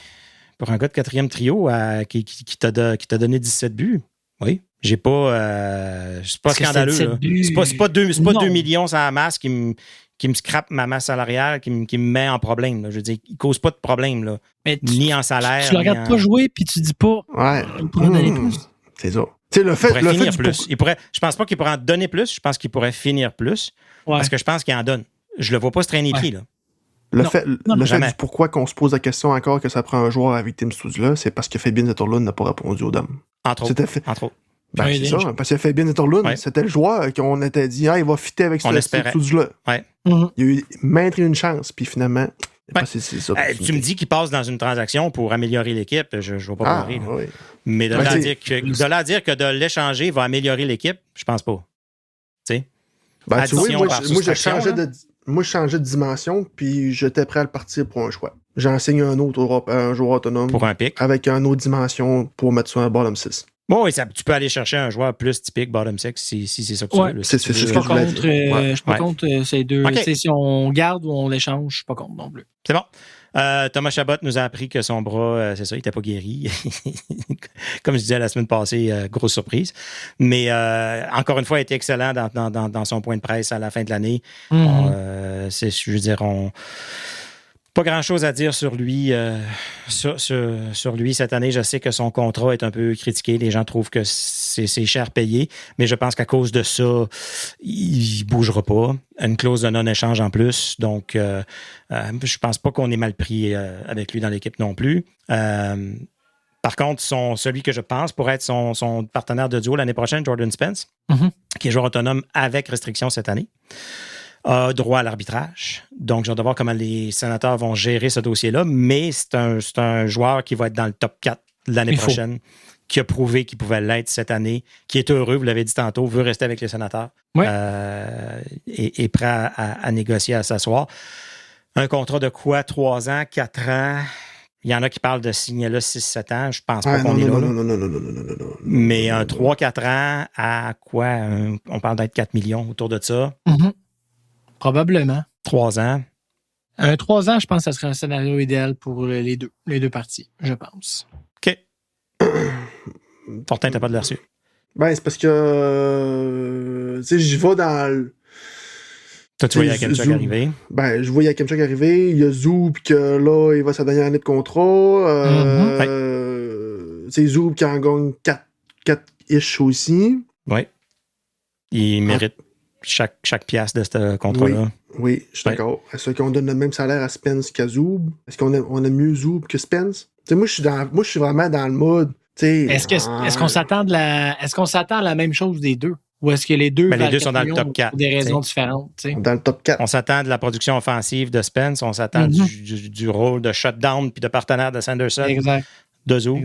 Pour un gars de 4e trio qui t'a donné 17 buts, oui. J'ai pas... c'est pas scandaleux. C'est pas 2 millions sans la masse qui me scrape ma masse salariale, qui me met en problème. Là. Je veux dire, il cause pas de problème, là. Ni en salaire. Tu le regardes pas jouer, puis tu dis pas... Il pourrait en donner plus. C'est ça. Tu sais, le fait finir plus. Je pense pas qu'il pourrait en donner plus. Je pense qu'il pourrait finir plus. Ouais. Parce que je pense qu'il en donne. Je le vois pas se traîner pris, là. Le fait du pourquoi qu'on se pose la question encore que ça prend un joueur avec Tim Stützle, c'est parce que Fabian Zetterlund n'a pas répondu aux dames. Entre autres. C'est ça, parce que Fabian Zetterlund, c'était le joueur qu'on était dit, il va fitter avec Stützle. Ouais. Il a eu maintes une chance, puis finalement, c'est ça. Tu me dis qu'il passe dans une transaction pour améliorer l'équipe, je ne vais pas pleurer. Oui. Mais de là à dire que de l'échanger va améliorer l'équipe, je pense pas. Tu sais? Tu vois, moi, je changeais de dimension, puis j'étais prêt à le partir pour un choix. J'enseigne un joueur autonome. Pour un pick. Avec une autre dimension pour mettre sur un bottom 6. Bon, oui, tu peux aller chercher un joueur plus typique bottom 6 si c'est ça que tu veux. C'est ce que je voulais dire. Je suis pas contre ces deux. Okay. Si on garde ou on l'échange, je suis pas contre non plus. C'est bon. Thomas Chabot nous a appris que son bras, c'est ça, il n'était pas guéri. Comme je disais la semaine passée, grosse surprise. Mais encore une fois, il a été excellent dans son point de presse à la fin de l'année. Mm-hmm. Je veux dire, Pas grand-chose à dire sur lui, sur lui cette année. Je sais que son contrat est un peu critiqué. Les gens trouvent que c'est cher payé, mais je pense qu'à cause de ça, il ne bougera pas. Une clause de non-échange en plus. Donc, je pense pas qu'on est mal pris avec lui dans l'équipe non plus. Par contre, celui que je pense pourrait être son partenaire de duo l'année prochaine, Jordan Spence, qui est joueur autonome avec restriction cette année, a droit à l'arbitrage. Donc, j'ai hâte de voir comment les sénateurs vont gérer ce dossier-là, mais c'est un joueur qui va être dans le top 4 l'année prochaine, qui a prouvé qu'il pouvait l'être cette année, qui est heureux, vous l'avez dit tantôt, veut rester avec les sénateurs, et prêt à négocier, à s'asseoir. Un contrat de quoi? 3 ans, 4 ans? Il y en a qui parlent de signer là 6-7 ans. Je pense pas qu'on est là. Non. Mais un 3-4 ans à quoi? On parle d'être 4 millions autour de ça. Probablement. 3 ans. 3 ans, je pense que ce serait un scénario idéal pour les deux parties, je pense. OK. Fortin, t'as pas de l'air sûr. Ben, c'est parce que... tu sais, j'y vais dans... Toi, tu vois Yakemchuk arriver. Ben, je vois Yakemchuk arriver. Il y a Zoub que là, il va sa dernière année de contrat. C'est Zoub qui en gagne 4-ish aussi. Oui. Il mérite chaque pièce de ce contrat-là. Oui, je suis d'accord. Est-ce qu'on donne le même salaire à Spence qu'à Zoub? Est-ce qu'on a mieux Zoub que Spence? Tu sais, moi, je suis vraiment dans le mode. Est-ce qu'on s'attend à la même chose des deux? Ou est-ce que les deux, les deux sont dans le top 4? Pour des raisons différentes. T'sais. Dans le top 4. On s'attend de la production offensive de Spence, on s'attend du rôle de shutdown puis de partenaire de Sanderson, de Zoub.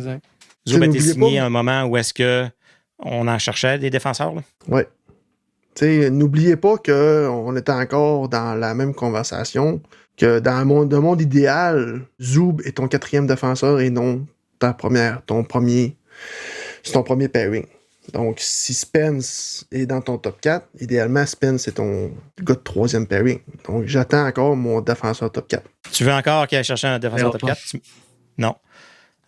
Zoub a été signé à un moment où est-ce qu'on en cherchait des défenseurs. Oui. N'oubliez pas qu'on était encore dans la même conversation, que dans un monde idéal, Zoub est ton 4e défenseur et non ton premier pairing. Donc, si Spence est dans ton top 4, idéalement, Spence est ton gars de 3e pairing. Donc, j'attends encore mon défenseur top 4. Tu veux encore qu'il aille chercher un défenseur top 4? Non.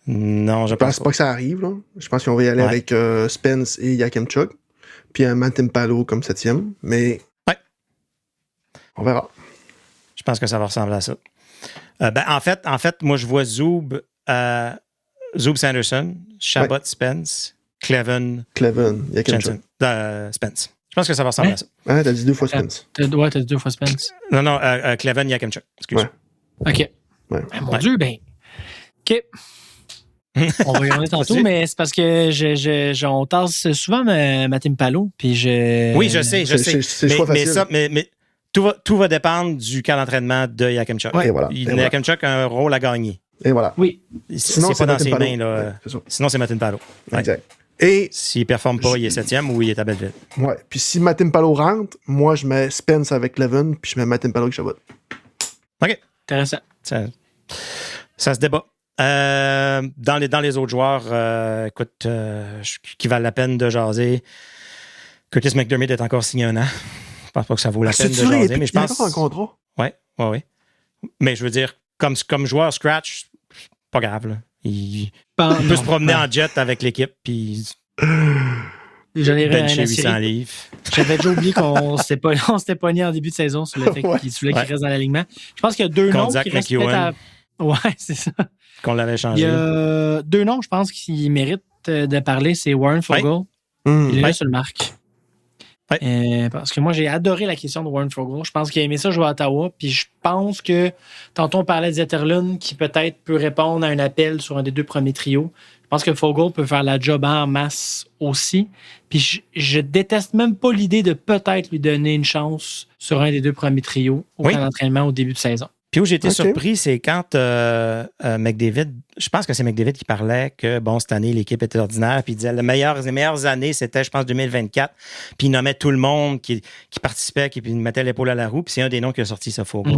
Non, je pense pas que ça arrive. Là. Je pense qu'on va y aller avec Spence et Yakemchuk. Puis un Matim Palo comme 7e. Mais on verra. Je pense que ça va ressembler à ça. En fait, moi, je vois Zoub Sanderson, Chabot Spence, Cleven, Yakemchuk. Spence. Je pense que ça va ressembler à ça. Ah, t'as dit 2 fois Spence. T'as dit 2 fois Spence. Non, Cleven, Yakemchuk. Excuse. OK. Ouais. Mon Dieu, OK. On va y revenir tantôt, mais c'est parce que on tasse souvent Matim Palo, puis Oui, je sais. Mais tout va dépendre du camp d'entraînement de Yakemchuk. Ouais. Yakemchuk a un rôle à gagner. Et voilà. Oui. Sinon, c'est pas dans ses Palo. mains. Là. Sinon, c'est Matim Palo. Exact. Et s'il ne performe pas, il est 7e ou il est à Belleville. Ouais. Puis si Matim Palo rentre, moi, je mets Spence avec Levin, puis je mets Matim Palo avec Chabot. OK. Intéressant. Ça se débat. Dans les autres joueurs, écoute, qui valent la peine de jaser, Curtis McDermott est encore signé 1 an. Je pense pas que ça vaut la peine de jaser, mais je pense. Il est encore en contrat. Oui. Mais je veux dire, comme joueur scratch, pas grave. Là. Il peut se promener en jet avec l'équipe, puis bencher 800 livres. J'avais déjà oublié qu'on s'était pogné en début de saison sur le fait qu'il reste dans l'alignement. Je pense qu'il y a 2 noms qui restent peut-être à... Ouais, c'est ça. Qu'on l'avait changé. Il y a 2 noms, je pense, qui méritent de parler. C'est Warren Fogle. Il est là sur le marque. Parce que moi, j'ai adoré la question de Warren Fogle. Je pense qu'il a aimé ça jouer à Ottawa. Puis je pense que, tantôt, on parlait de Zetterlund qui peut-être peut répondre à un appel sur un des 2 premiers trios. Je pense que Fogle peut faire la job en masse aussi. Puis je déteste même pas l'idée de peut-être lui donner une chance sur un des 2 premiers trios au camp d'entraînement au début de saison. Puis où j'ai été surpris, c'est quand McDavid, je pense que c'est McDavid qui parlait que, cette année, l'équipe était ordinaire, puis il disait les meilleures années, c'était, je pense, 2024. Puis il nommait tout le monde qui participait, qui mettait l'épaule à la roue. Puis c'est un des noms qui a sorti ce Fogle,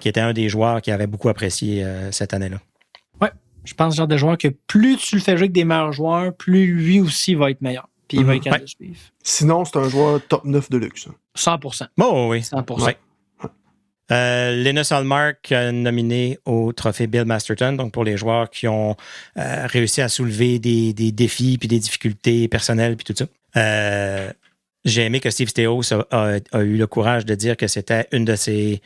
qui était un des joueurs qui avait beaucoup apprécié cette année-là. Oui, je pense genre de joueur que plus tu le fais jouer avec des meilleurs joueurs, plus lui aussi va être meilleur. Puis il va être capable de suivre. Sinon, c'est un joueur top 9 de luxe. 100%. Oui. 100%. Ouais. Linus Ullmark nominé au trophée Bill Masterton, donc pour les joueurs qui ont réussi à soulever des défis puis des difficultés personnelles puis tout ça. J'ai aimé que Steve Stéos a eu le courage de dire que c'était une de ses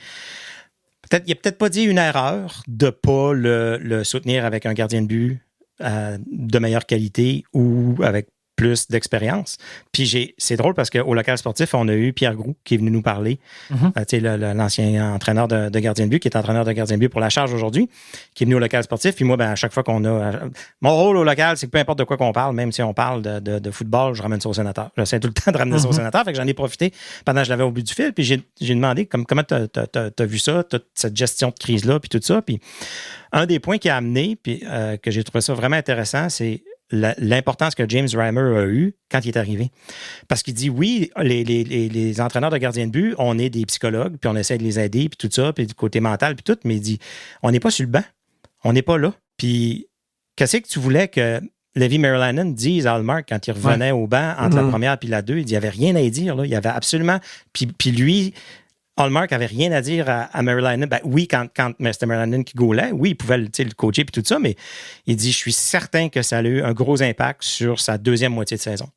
il n'a peut-être pas dit une erreur de ne pas le soutenir avec un gardien de but de meilleure qualité ou avec plus d'expérience. Puis c'est drôle parce qu'au local sportif, on a eu Pierre Groux qui est venu nous parler, l'ancien entraîneur de gardien de but, qui est entraîneur de gardien de but pour la Charge aujourd'hui, qui est venu au local sportif. Puis moi, à chaque fois qu'on a... Mon rôle au local, c'est que peu importe de quoi qu'on parle, même si on parle de football, je ramène ça au sénateur. J'essaie tout le temps de ramener ça au sénateur. Fait que j'en ai profité pendant que je l'avais au bout du fil. Puis j'ai demandé comment tu as vu ça, toute cette gestion de crise-là, puis tout ça. Puis un des points qui a amené, puis que j'ai trouvé ça vraiment intéressant, c'est l'importance que James Reimer a eue quand il est arrivé. Parce qu'il dit, oui, les entraîneurs de gardiens de but, on est des psychologues, puis on essaie de les aider, puis tout ça, puis du côté mental, puis tout, mais il dit, on n'est pas sur le banc, on n'est pas là. Puis, qu'est-ce que tu voulais que Levi Merilainen dise à Hallmark quand il revenait au banc entre la première et la 2? Il dit, il n'y avait rien à y dire, là. Il y avait absolument... Puis lui... Hallmark avait rien à dire à Merilainen. Ben oui, quand c'était Merilainen qui gaulait, oui, il pouvait le coacher et tout ça, mais il dit, je suis certain que ça a eu un gros impact sur sa deuxième moitié de saison.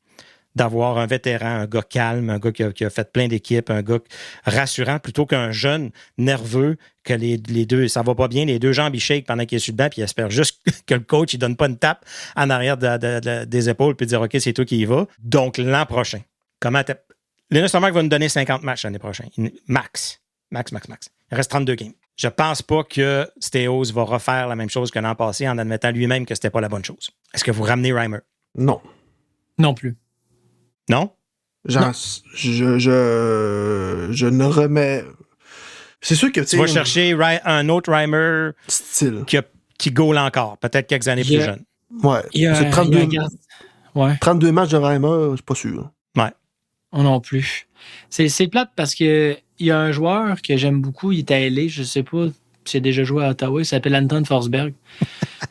D'avoir un vétéran, un gars calme, un gars qui a fait plein d'équipes, un gars rassurant, plutôt qu'un jeune nerveux que les deux, ça va pas bien, les deux jambes, ils shake pendant qu'il est sur le banc, puis il espère juste que le coach, il donne pas une tape en arrière des épaules, puis dire, OK, c'est toi qui y vas. Donc, l'an prochain, Linus Ullmark va nous donner 50 matchs l'année prochaine. Max. Il reste 32 games. Je pense pas que Stéos va refaire la même chose que l'an passé en admettant lui-même que c'était pas la bonne chose. Est-ce que vous ramenez Reimer? Non. Non plus. Non? Non. Je ne remets... C'est sûr que... Tu vas chercher un autre Reimer style qui goal encore, peut-être quelques années plus jeune. Ouais. C'est 32 matchs de Reimer, c'est pas sûr. Ouais. Non plus. C'est plate parce que il y a un joueur que j'aime beaucoup, il est à LA, je sais pas s'il a déjà joué à Ottawa, il s'appelle Anton Forsberg.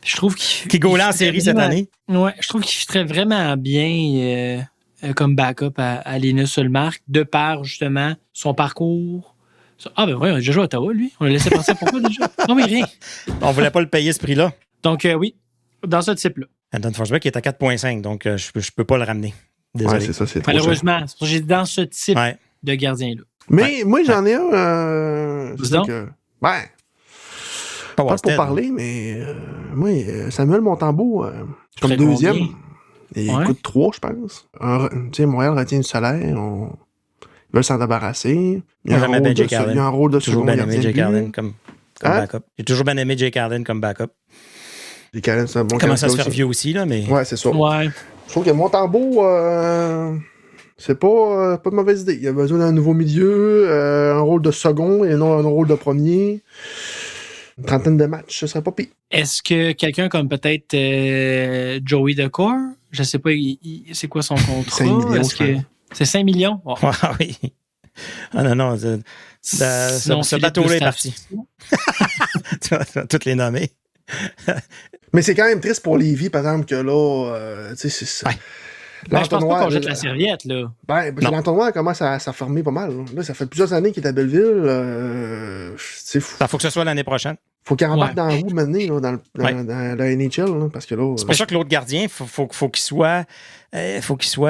Je trouve qui goalait en série cette année. Ouais, je trouve qu'il fitterait vraiment bien comme backup à Linus Ullmark, de par justement son parcours. Ah ben oui, on a déjà joué à Ottawa, lui. On l'a laissé passer pourquoi déjà? Non mais rien. On voulait pas le payer ce prix-là. Donc oui, dans ce type-là. Anton Forsberg qui est à 4,5, donc je peux pas le ramener. Désolé. Ouais, c'est ça, c'est trop malheureusement, c'est pour ça que j'ai dans ce type de gardien-là. Mais moi, j'en ai un. Pas pour parler, mais moi, Samuel Montembeault, comme deuxième. Il coûte 3, je pense. Montréal retient du salaire. Ils veulent s'en débarrasser. Il y a un rôle de second gardien de but. Comme backup. J'ai toujours bien aimé Jake Allen comme backup. Jake Allen, c'est un bon commence à se faire vieux aussi, là, mais... Ouais, c'est ça. Ouais. Je trouve que Montembeault, c'est pas de mauvaise idée. Il a besoin d'un nouveau milieu, un rôle de second et non un rôle de premier. Une trentaine de matchs, ce serait pas pire. Est-ce que quelqu'un comme peut-être Joey Decor, je sais pas, c'est quoi son contrat? 5 millions, c'est 5 millions? Oh. Ah oui. Ah non. Ce bateau-là est parti. Tu vas toutes les nommer. Mais c'est quand même triste pour Lévis, par exemple, que là, tu sais, c'est ça. Ben, je pense pas qu'on jette la serviette, là. L'entonnoir commence à s'affermer pas mal. Là, ça fait plusieurs années qu'il est à Belleville. Il faut que ce soit l'année prochaine. Faut qu'il embarque dans la roue maintenant, dans la NHL, là, parce que là... C'est pour ça que l'autre gardien, faut qu'il soit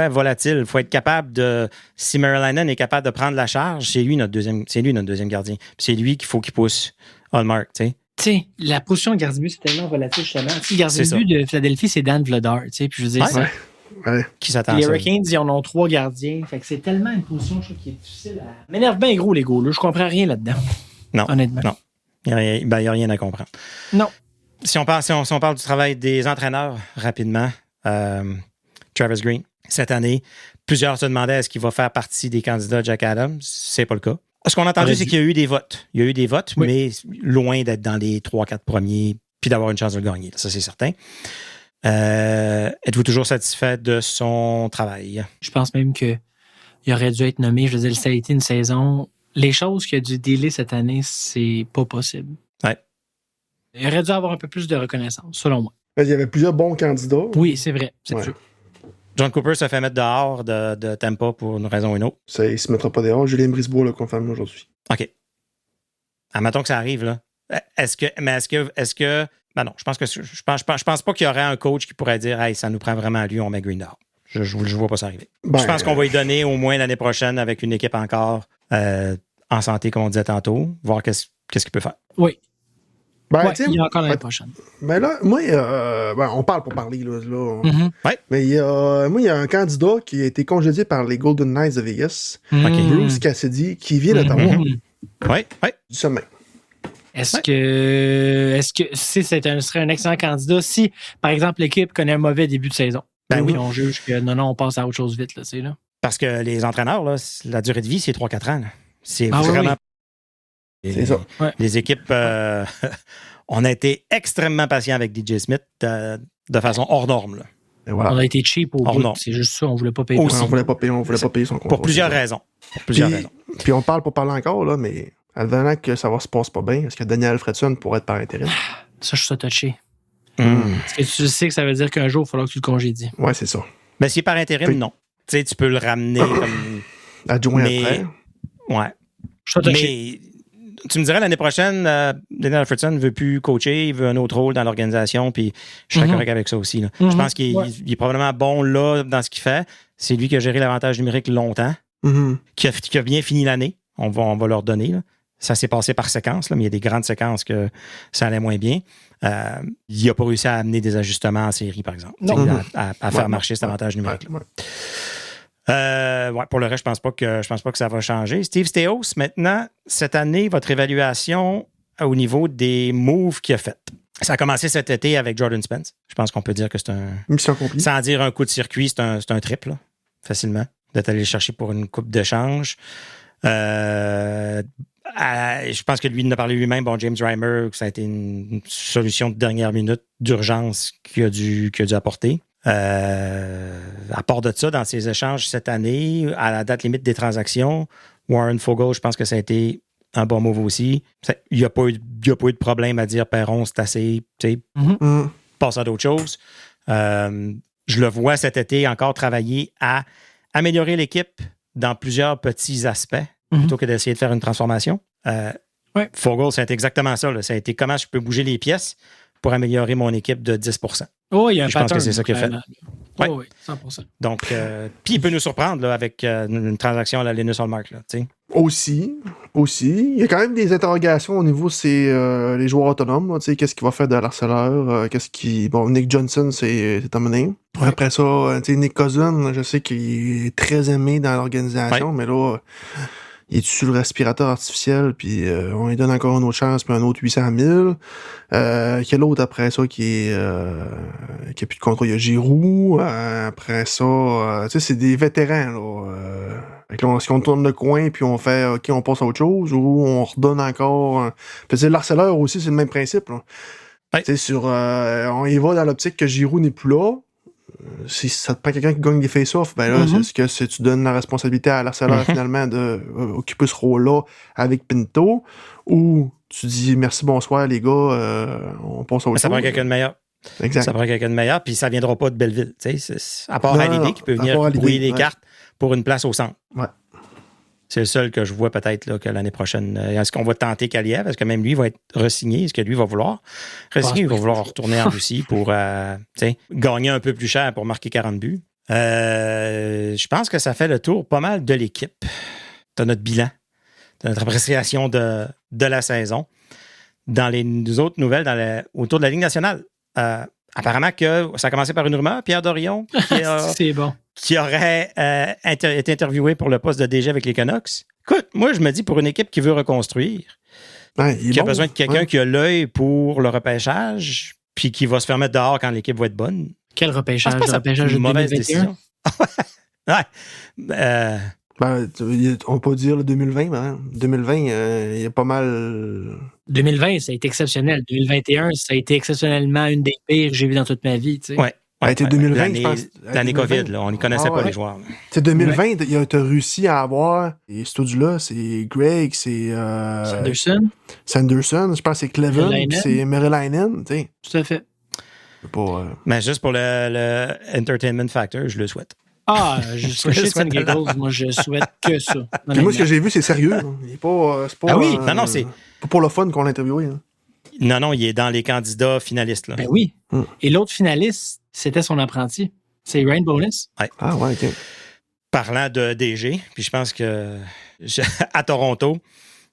volatile. Il faut être capable de... Si Merilainen est capable de prendre la charge, c'est lui notre deuxième gardien. Puis c'est lui qu'il faut qu'il pousse Hallmark, tu sais. Tu sais, la position de gardien de but, c'est tellement volatile, justement. Le gardien de but de Philadelphie, c'est Dan Vladar, tu sais. Puis je veux dire, qui s'attend à ça? Les Hurricanes, ils en ont 3 gardiens. Fait que c'est tellement une position, je trouve, qui est difficile à... M'énerve bien gros, les gars, là. Je comprends rien là-dedans. Non. Honnêtement. Non. Il n'y a rien à comprendre. Non. Si on parle du travail des entraîneurs, rapidement, Travis Green, cette année, plusieurs se demandaient est-ce qu'il va faire partie des candidats Jack Adams. C'est pas le cas. Ce qu'on a entendu, c'est qu'il y a eu des votes. Il y a eu des votes, mais loin d'être dans les 3-4 premiers puis d'avoir une chance de le gagner. Ça, c'est certain. Êtes-vous toujours satisfait de son travail? Je pense même qu'il aurait dû être nommé. Je veux dire, ça a été une saison... Les choses qu'il a dû dealer cette année, c'est pas possible. Ouais. Il aurait dû avoir un peu plus de reconnaissance, selon moi. Il y avait plusieurs bons candidats. Oui, c'est vrai. C'est sûr. John Cooper se fait mettre dehors de Tampa pour une raison ou une autre. Ça, il ne se mettra pas dehors. Julien Brisebois l'a confirmé aujourd'hui. OK. Admettons que ça arrive, là. Est-ce que... Ben non, je pense pas qu'il y aurait un coach qui pourrait dire « Hey, ça nous prend vraiment à lui, on met Green dehors. » Je vois pas ça arriver. Je pense qu'on va lui donner au moins l'année prochaine avec une équipe encore en santé, comme on disait tantôt, voir qu'est-ce qu'il peut faire. Oui. Ben, Ouais, il y a encore l'année prochaine. Ben là, moi, on parle pour parler, là. Mm-hmm. Ouais. Mais il y a un candidat qui a été congédié par les Golden Knights de Vegas, Mm-hmm. Bruce Cassidy, qui vient d'Ottawa, Mm-hmm. Oui, oui. du sommet. Est-ce que si serait un excellent candidat si, par exemple, l'équipe connaît un mauvais début de saison? Ben oui. On juge que non, on passe à autre chose vite, là, tu sais, là. Parce que les entraîneurs, là, la durée de vie, c'est 3-4 ans. Là. C'est Ah, vraiment... oui. C'est ça. Ouais. Les équipes... on a été extrêmement patients avec DJ Smith de façon hors norme. Là. Et voilà. On a été cheap au bout. non. C'est juste ça, on voulait pas payer. Aussi. On voulait pas payer son contrat. Pour plusieurs raisons. Puis on parle pour parler encore, là, mais advenant que ça se passe pas bien, est-ce que Daniel Alfredson pourrait être par intérim? Ça, je suis touché. Mm. Parce que tu sais que ça veut dire qu'un jour, il va falloir que tu le congédies. Ouais, c'est ça. Mais si par intérim, Puis- non. Tu sais, tu peux le ramener comme... Adjoint Mais- après. Ouais. Je suis touché. Mais tu me dirais l'année prochaine, Daniel Alfredson ne veut plus coacher, il veut un autre rôle dans l'organisation, puis je serais correct avec ça aussi. Là. Je pense qu'il il est probablement bon là dans ce qu'il fait. C'est lui qui a géré l'avantage numérique longtemps, Mhm. qui a bien fini l'année. On va leur donner. Là. Ça s'est passé par séquences, là, mais il y a des grandes séquences que ça allait moins bien. Il n'a pas réussi à amener des ajustements en série, par exemple, Non. à faire marcher cet avantage numérique. Ouais. Pour le reste, je pense pas que ça va changer. Steve Staios, maintenant, cette année, votre évaluation au niveau des moves qu'il a fait. Ça a commencé cet été avec Jordan Spence. Je pense qu'on peut dire que c'est un... Mission accomplie. Sans dire un coup de circuit, c'est un triple, là, facilement, d'être allé le chercher pour une coupe d'échange. Je pense que lui, il en a parlé lui-même. Bon, James Reimer, ça a été une solution de dernière minute d'urgence qu'il a dû apporter. À part de ça, dans ses échanges cette année, à la date limite des transactions, Warren Fogle, je pense que ça a été un bon move aussi. Il n'y a pas eu de problème à dire Perron, c'est assez, tu sais, Mhm. passe à d'autres choses. Je le vois cet été encore travailler à améliorer l'équipe dans plusieurs petits aspects plutôt que d'essayer de faire une transformation. Ouais. Fogle, ça a été exactement ça. Là. Ça a été comment je peux bouger les pièces pour améliorer mon équipe de 10%. Oh, il y a un Je pense pattern. que c'est ça qu'il a fait. Vraiment. Ouais. Oh, oui, 100%. Donc, puis il peut nous surprendre là, avec une transaction à la Linus Hallmark. Là, tu sais. Aussi. Il y a quand même des interrogations au niveau de les joueurs autonomes. Là, tu sais, qu'est-ce qu'il va faire de l'harceleur? Bon, Nick Johnson, c'est terminé. Ouais. Après ça, tu sais, Nick Cousin, je sais qu'il est très aimé dans l'organisation, mais là, il est sur le respirateur artificiel, puis on lui donne encore une autre chance, puis un autre 800 000. Quel autre après ça qui a plus de contrat? Il y a Giroud. Après ça, tu sais, c'est des vétérans, là. Fait que là, est-ce qu'on tourne le coin, puis on fait, OK, on passe à autre chose, ou on redonne encore... Puis l'harceleur aussi, c'est le même principe, là. Ouais. Tu sais, on y va dans l'optique que Giroud n'est plus là. Si ça te prend quelqu'un qui gagne des face-offs, ben là, est-ce que tu donnes la responsabilité à l'harceleur finalement d'occuper ce rôle-là avec Pinto, ou tu dis merci, bonsoir les gars, on passe à autre Ça chose. prend quelqu'un de meilleur. Exact. Ça prend quelqu'un de meilleur, puis ça ne viendra pas de Belleville. Tu sais, à part Hallyday qui peut à venir part Hallyday, brouiller les ouais. cartes pour une place au centre. Ouais. C'est le seul que je vois peut-être là, que l'année prochaine. Est-ce qu'on va tenter Kaliev? Est-ce que même lui va être re-signé? Est-ce que lui va vouloir re-signer? Il va vouloir retourner en Russie pour gagner un peu plus cher pour marquer 40 buts. Je pense que ça fait le tour pas mal de l'équipe, de notre bilan, de notre appréciation de la saison. Dans les autres nouvelles autour de la Ligue nationale, apparemment que ça a commencé par une rumeur, Pierre Dorion, C'est bon. qui aurait été interviewé pour le poste de DG avec les Canucks. Écoute, moi, je me dis, pour une équipe qui veut reconstruire, Ouais, il est qui a bon. besoin de quelqu'un Ouais. qui a l'œil pour le repêchage, puis qui va se faire mettre dehors quand l'équipe va être bonne. Quel Je repêchage? pense pas que Le ça repêchage de une mauvaise 2021? décision. Ouais. On peut dire le 2020, hein. 2020, il y a pas mal... 2020, ça a été exceptionnel. 2021, ça a été exceptionnellement une des pires que j'ai vues dans toute ma vie. Tu sais. Ouais. Ça a été 2020, je pense. L'année 2020. COVID, là, on n'y connaissait pas les joueurs. Là. C'est 2020, tu as réussi à avoir, et ce studio-là, c'est Greg, c'est Sanderson, je pense que c'est Cleven, Merrilainen. puis c'est Merrilainen, tu sais. Tout à fait. C'est pas... Mais juste pour le entertainment factor, je le souhaite. Ah, je suis Je shit souhaite and giggles. Moi, je souhaite que ça. Puis moi, ce que j'ai vu, c'est sérieux. Là. Il est pas, c'est pas, Ah oui, non, c'est... pas pour le fun qu'on l'a interviewé. Hein. Non, il est dans les candidats finalistes. Là. Ben oui. Et l'autre finaliste, c'était son apprenti. C'est Ryan Bonus. Ah ouais, OK. Parlant de DG, puis je pense que à Toronto,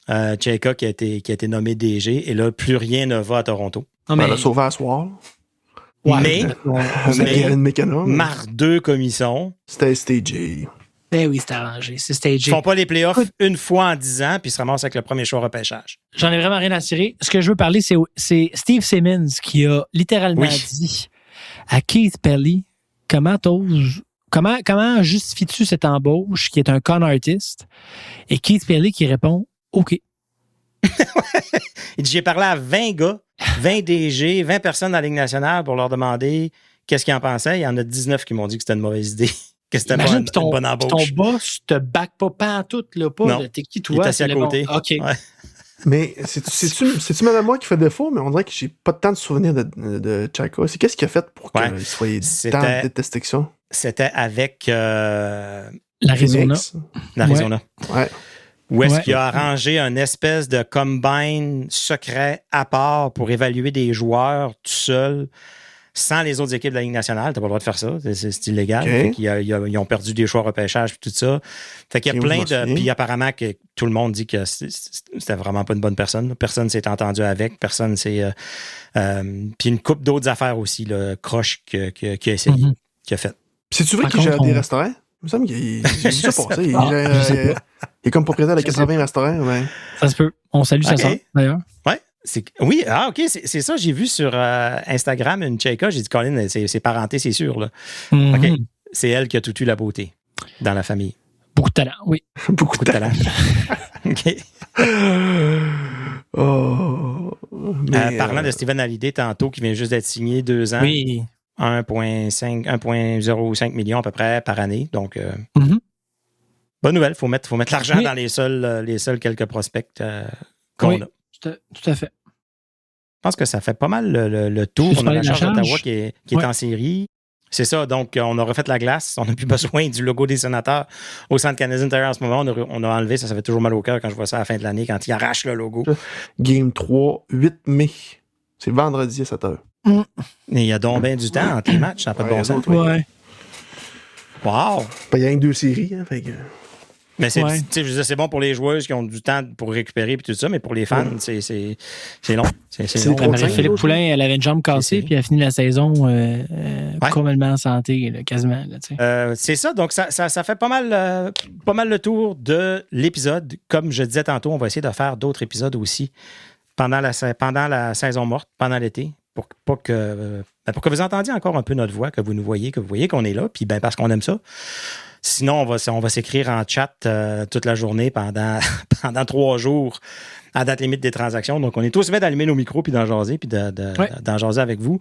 Chayka qui a été nommé DG. Et là, plus rien ne va à Toronto. Non, On l'a sauvé à soir. Mais Mécano. marre 2 comme ils sont. C'était stagé. Ben oui, c'est arrangé. C'est stagé. Ils font pas les playoffs une fois en 10 ans, puis ils se ramassent avec le premier choix repêchage. J'en ai vraiment rien à tirer. Ce que je veux parler, c'est Steve Simmons qui a littéralement dit à Keith Pelly comment justifies-tu cette embauche qui est un con artiste? Et Keith Pelly qui répond OK. Il dit, j'ai parlé à 20 gars, 20 DG, 20 personnes dans la Ligue nationale pour leur demander qu'est-ce qu'ils en pensaient. Il y en a 19 qui m'ont dit que c'était une mauvaise idée. Que c'était pas une bonne embauche. Ton boss te back pas pantoute, là, pas. Non. T'es qui, toi? Il est assis à côté. Bon. OK. Ouais. Mais c'est-tu même moi qui fait défaut, mais on dirait que j'ai pas tant de souvenirs de Chayka. C'est qu'est-ce qu'il a fait pour qu'il soit tant détesté que ça? C'était avec l'Arizona. L'Arizona. Ouais. Où est-ce qu'il a arrangé un espèce de combine secret à part pour évaluer des joueurs tout seul, sans les autres équipes de la Ligue nationale. T'as pas le droit de faire ça. C'est illégal. Okay. Ils ont perdu des choix repêchage et tout ça. Fait qu'il y a plein de... Puis apparemment que tout le monde dit que c'était vraiment pas une bonne personne. Personne s'est entendu avec. Personne s'est... puis une couple d'autres affaires aussi, là, croche qui a essayé, qui a fait. C'est-tu vrai qu'il gère des restaurants? Il me semble qu'il ça passer. Il est comme propriétaire de 80 restaurants. Ouais. Ça se peut. On salue ça, d'ailleurs. Ouais. Oui, OK, c'est ça. J'ai vu sur Instagram une Chayka. J'ai dit, Colin, c'est parenté, c'est sûr. Là. OK. C'est elle qui a tout eu la beauté dans la famille. Beaucoup de talent, oui. Beaucoup de talent. OK. Parlant de Steven Hallyday tantôt, qui vient juste d'être signé 2 ans. Oui. 1,05 millions à peu près par année. Donc, bonne nouvelle. Faut mettre l'argent dans les seuls quelques prospects qu'on a. Tout à fait. Je pense que ça fait pas mal le tour. On a la Charge d'Ottawa qui est en série. C'est ça. Donc, on a refait la glace. On n'a plus besoin du logo des Sénateurs au Centre Canadien Tire en ce moment. On a enlevé. Ça fait toujours mal au cœur quand je vois ça à la fin de l'année, quand ils arrachent le logo. Game 3, 8 mai. C'est vendredi à 7h. Et il y a donc bien du temps entre les matchs. Ça n'a pas de bon sens. Ouais. Wow! Il y a rien que 2 séries. Hein, fait que... Mais je veux dire, c'est bon pour les joueuses qui ont du temps pour récupérer et tout ça, mais pour les fans, c'est long. C'est long. Marie-Philippe Poulin, elle avait une jambe cassée, puis elle a fini la saison complètement en santé, là, quasiment. Là, c'est ça, donc ça fait pas mal le tour de l'épisode. Comme je disais tantôt, on va essayer de faire d'autres épisodes aussi pendant la saison morte, pendant l'été, pour que vous entendiez encore un peu notre voix, que vous nous voyez, que vous voyez qu'on est là, puis parce qu'on aime ça. Sinon, on va s'écrire en chat toute la journée pendant 3 jours à date limite des transactions. Donc, on est tous faits d'allumer nos micros puis d'en jaser, puis d'en jaser avec vous.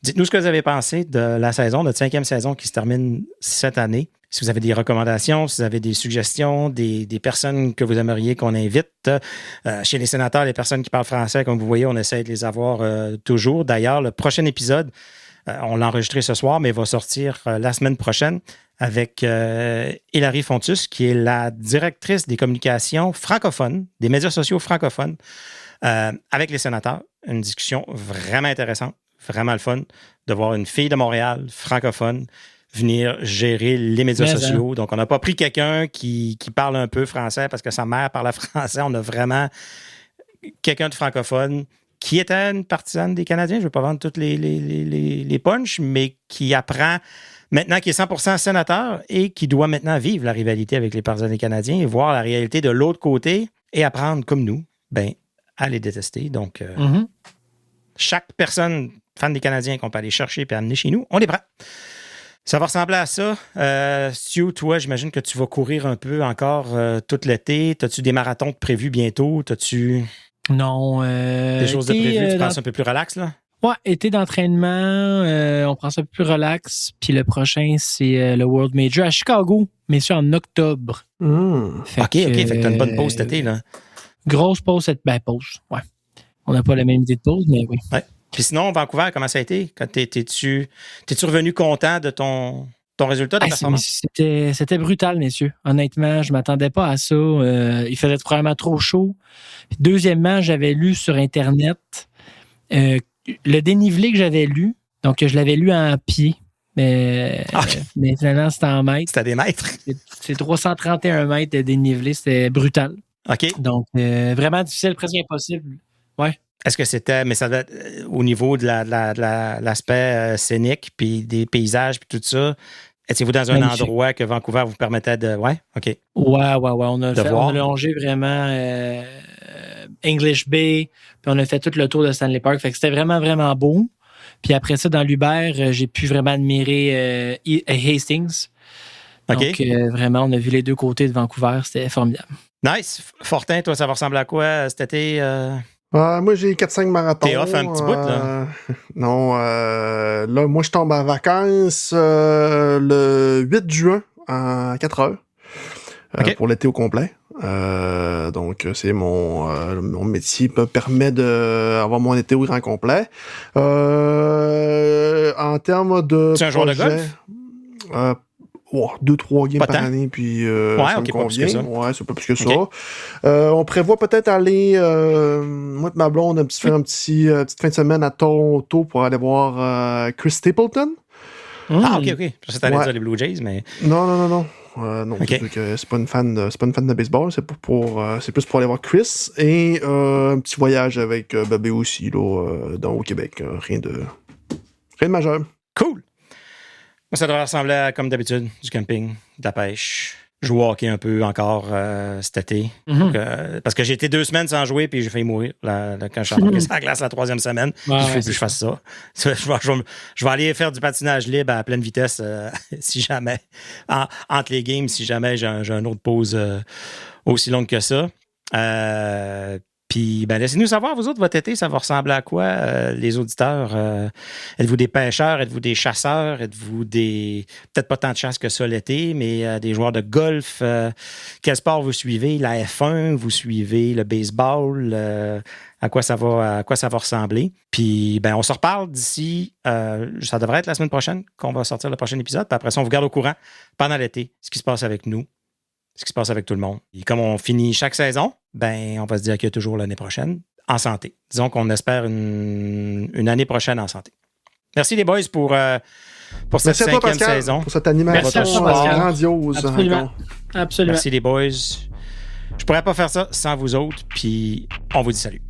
Dites-nous ce que vous avez pensé de la saison, notre 5e saison qui se termine cette année. Si vous avez des recommandations, si vous avez des suggestions, des personnes que vous aimeriez qu'on invite. Chez les sénateurs, les personnes qui parlent français, comme vous voyez, on essaie de les avoir toujours. D'ailleurs, le prochain épisode, on l'a enregistré ce soir, mais il va sortir la semaine prochaine avec Hilary Fontus, qui est la directrice des communications francophones, des médias sociaux francophones, avec les sénateurs. Une discussion vraiment intéressante, vraiment le fun de voir une fille de Montréal, francophone, venir gérer les médias sociaux. Donc, on n'a pas pris quelqu'un qui parle un peu français parce que sa mère parle français. On a vraiment quelqu'un de francophone qui était une partisane des Canadiens. Je ne veux pas vendre toutes les punchs, mais qui apprend maintenant, qui est 100% sénateur et qui doit maintenant vivre la rivalité avec les partisans des Canadiens et voir la réalité de l'autre côté et apprendre, comme nous, à les détester. Donc, chaque personne fan des Canadiens qu'on peut aller chercher et amener chez nous, on les prend. Ça va ressembler à ça. Stu, toi, j'imagine que tu vas courir un peu encore tout l'été. As-tu des marathons prévus bientôt? As-tu des choses de prévues? Tu penses un peu plus relax, là? Ouais, été d'entraînement, on prend ça un peu plus relax. Puis le prochain, c'est le World Major à Chicago, mais c'est en octobre. OK. Fait que t'as une bonne pause cet été, là. Grosse pause, pause, ouais. On n'a pas la même idée de pause, mais oui. Ouais. Puis sinon, Vancouver, comment ça a été? T'es-tu revenu content de ton résultat de performance? C'était brutal, messieurs. Honnêtement, je ne m'attendais pas à ça. Il faisait probablement trop chaud. Puis, deuxièmement, j'avais lu sur Internet le dénivelé que j'avais lu. Donc, je l'avais lu en pied. Mais finalement, c'était en mètres. C'était des mètres. C'est 331 mètres de dénivelé. C'était brutal. OK. Donc, vraiment difficile, presque impossible. Ouais. Est-ce que c'était, mais ça doit être au niveau de l'aspect scénique, puis des paysages, puis tout ça? Étiez-vous dans un Magnifique. endroit que Vancouver vous permettait de... Ouais, OK. Ouais. On a voir. longé vraiment English Bay, puis on a fait tout le tour de Stanley Park. Fait que c'était vraiment, vraiment beau. Puis après ça, dans l'Uber, j'ai pu vraiment admirer Hastings. OK. Donc, vraiment, on a vu les deux côtés de Vancouver. C'était formidable. Nice. Fortin, toi, ça va ressembler à quoi cet été? Moi, j'ai 4-5 marathons. T'es off un petit bout, là? Non, là, moi, je tombe en vacances le 8 juin à 4 heures OK. pour l'été au complet. Donc, c'est mon métier me permet d'avoir mon été au grand complet. En termes de Tu es un joueur de golf? 2-3 games Pas par tant. année, puis ça OK, me pas plus que convient. ça. Ouais, c'est pas plus que ça. OK. On prévoit peut-être aller, moi et ma blonde, faire une petite fin de semaine à Toronto pour aller voir Chris Stapleton. Ah, OK. Je pensais que t'allais Ouais. dire les Blue Jays, mais... Non. Non, OK. c'est sûr que c'est pas une fan de baseball, c'est plus pour aller voir Chris et un petit voyage avec bébé aussi là, au Québec. Rien de majeur. Cool. Moi, ça devrait ressembler à, comme d'habitude, du camping, de la pêche. Jouer au hockey un peu encore cet été. Mhm. Donc, parce que j'ai été 2 semaines sans jouer puis j'ai failli mourir quand je suis embarqué sur la glace la 3e semaine. Ouais, Il faut ouais, que je fasse ça. Je vais aller faire du patinage libre à pleine vitesse si jamais, entre les games, si jamais j'ai une autre pause aussi longue que ça. Puis, laissez-nous savoir, vous autres, votre été, ça va ressembler à quoi, les auditeurs? Êtes-vous des pêcheurs? Êtes-vous des chasseurs? Êtes-vous des... Peut-être pas tant de chasse que ça l'été, mais des joueurs de golf? Quel sport vous suivez? La F1? Vous suivez le baseball? À quoi ça va ressembler? Puis, on se reparle d'ici... ça devrait être la semaine prochaine qu'on va sortir le prochain épisode. Puis après ça, on vous garde au courant pendant l'été, ce qui se passe avec nous. Ce qui se passe avec tout le monde. Et comme on finit chaque saison, on va se dire qu'il y a toujours l'année prochaine en santé. Disons qu'on espère une année prochaine en santé. Merci les boys pour cette Merci à toi, 5e Pascal, saison. pour cette animation Merci à toi, Pascal. grandiose. Absolument. encore. Absolument. Merci les boys. Je pourrais pas faire ça sans vous autres. Puis on vous dit salut.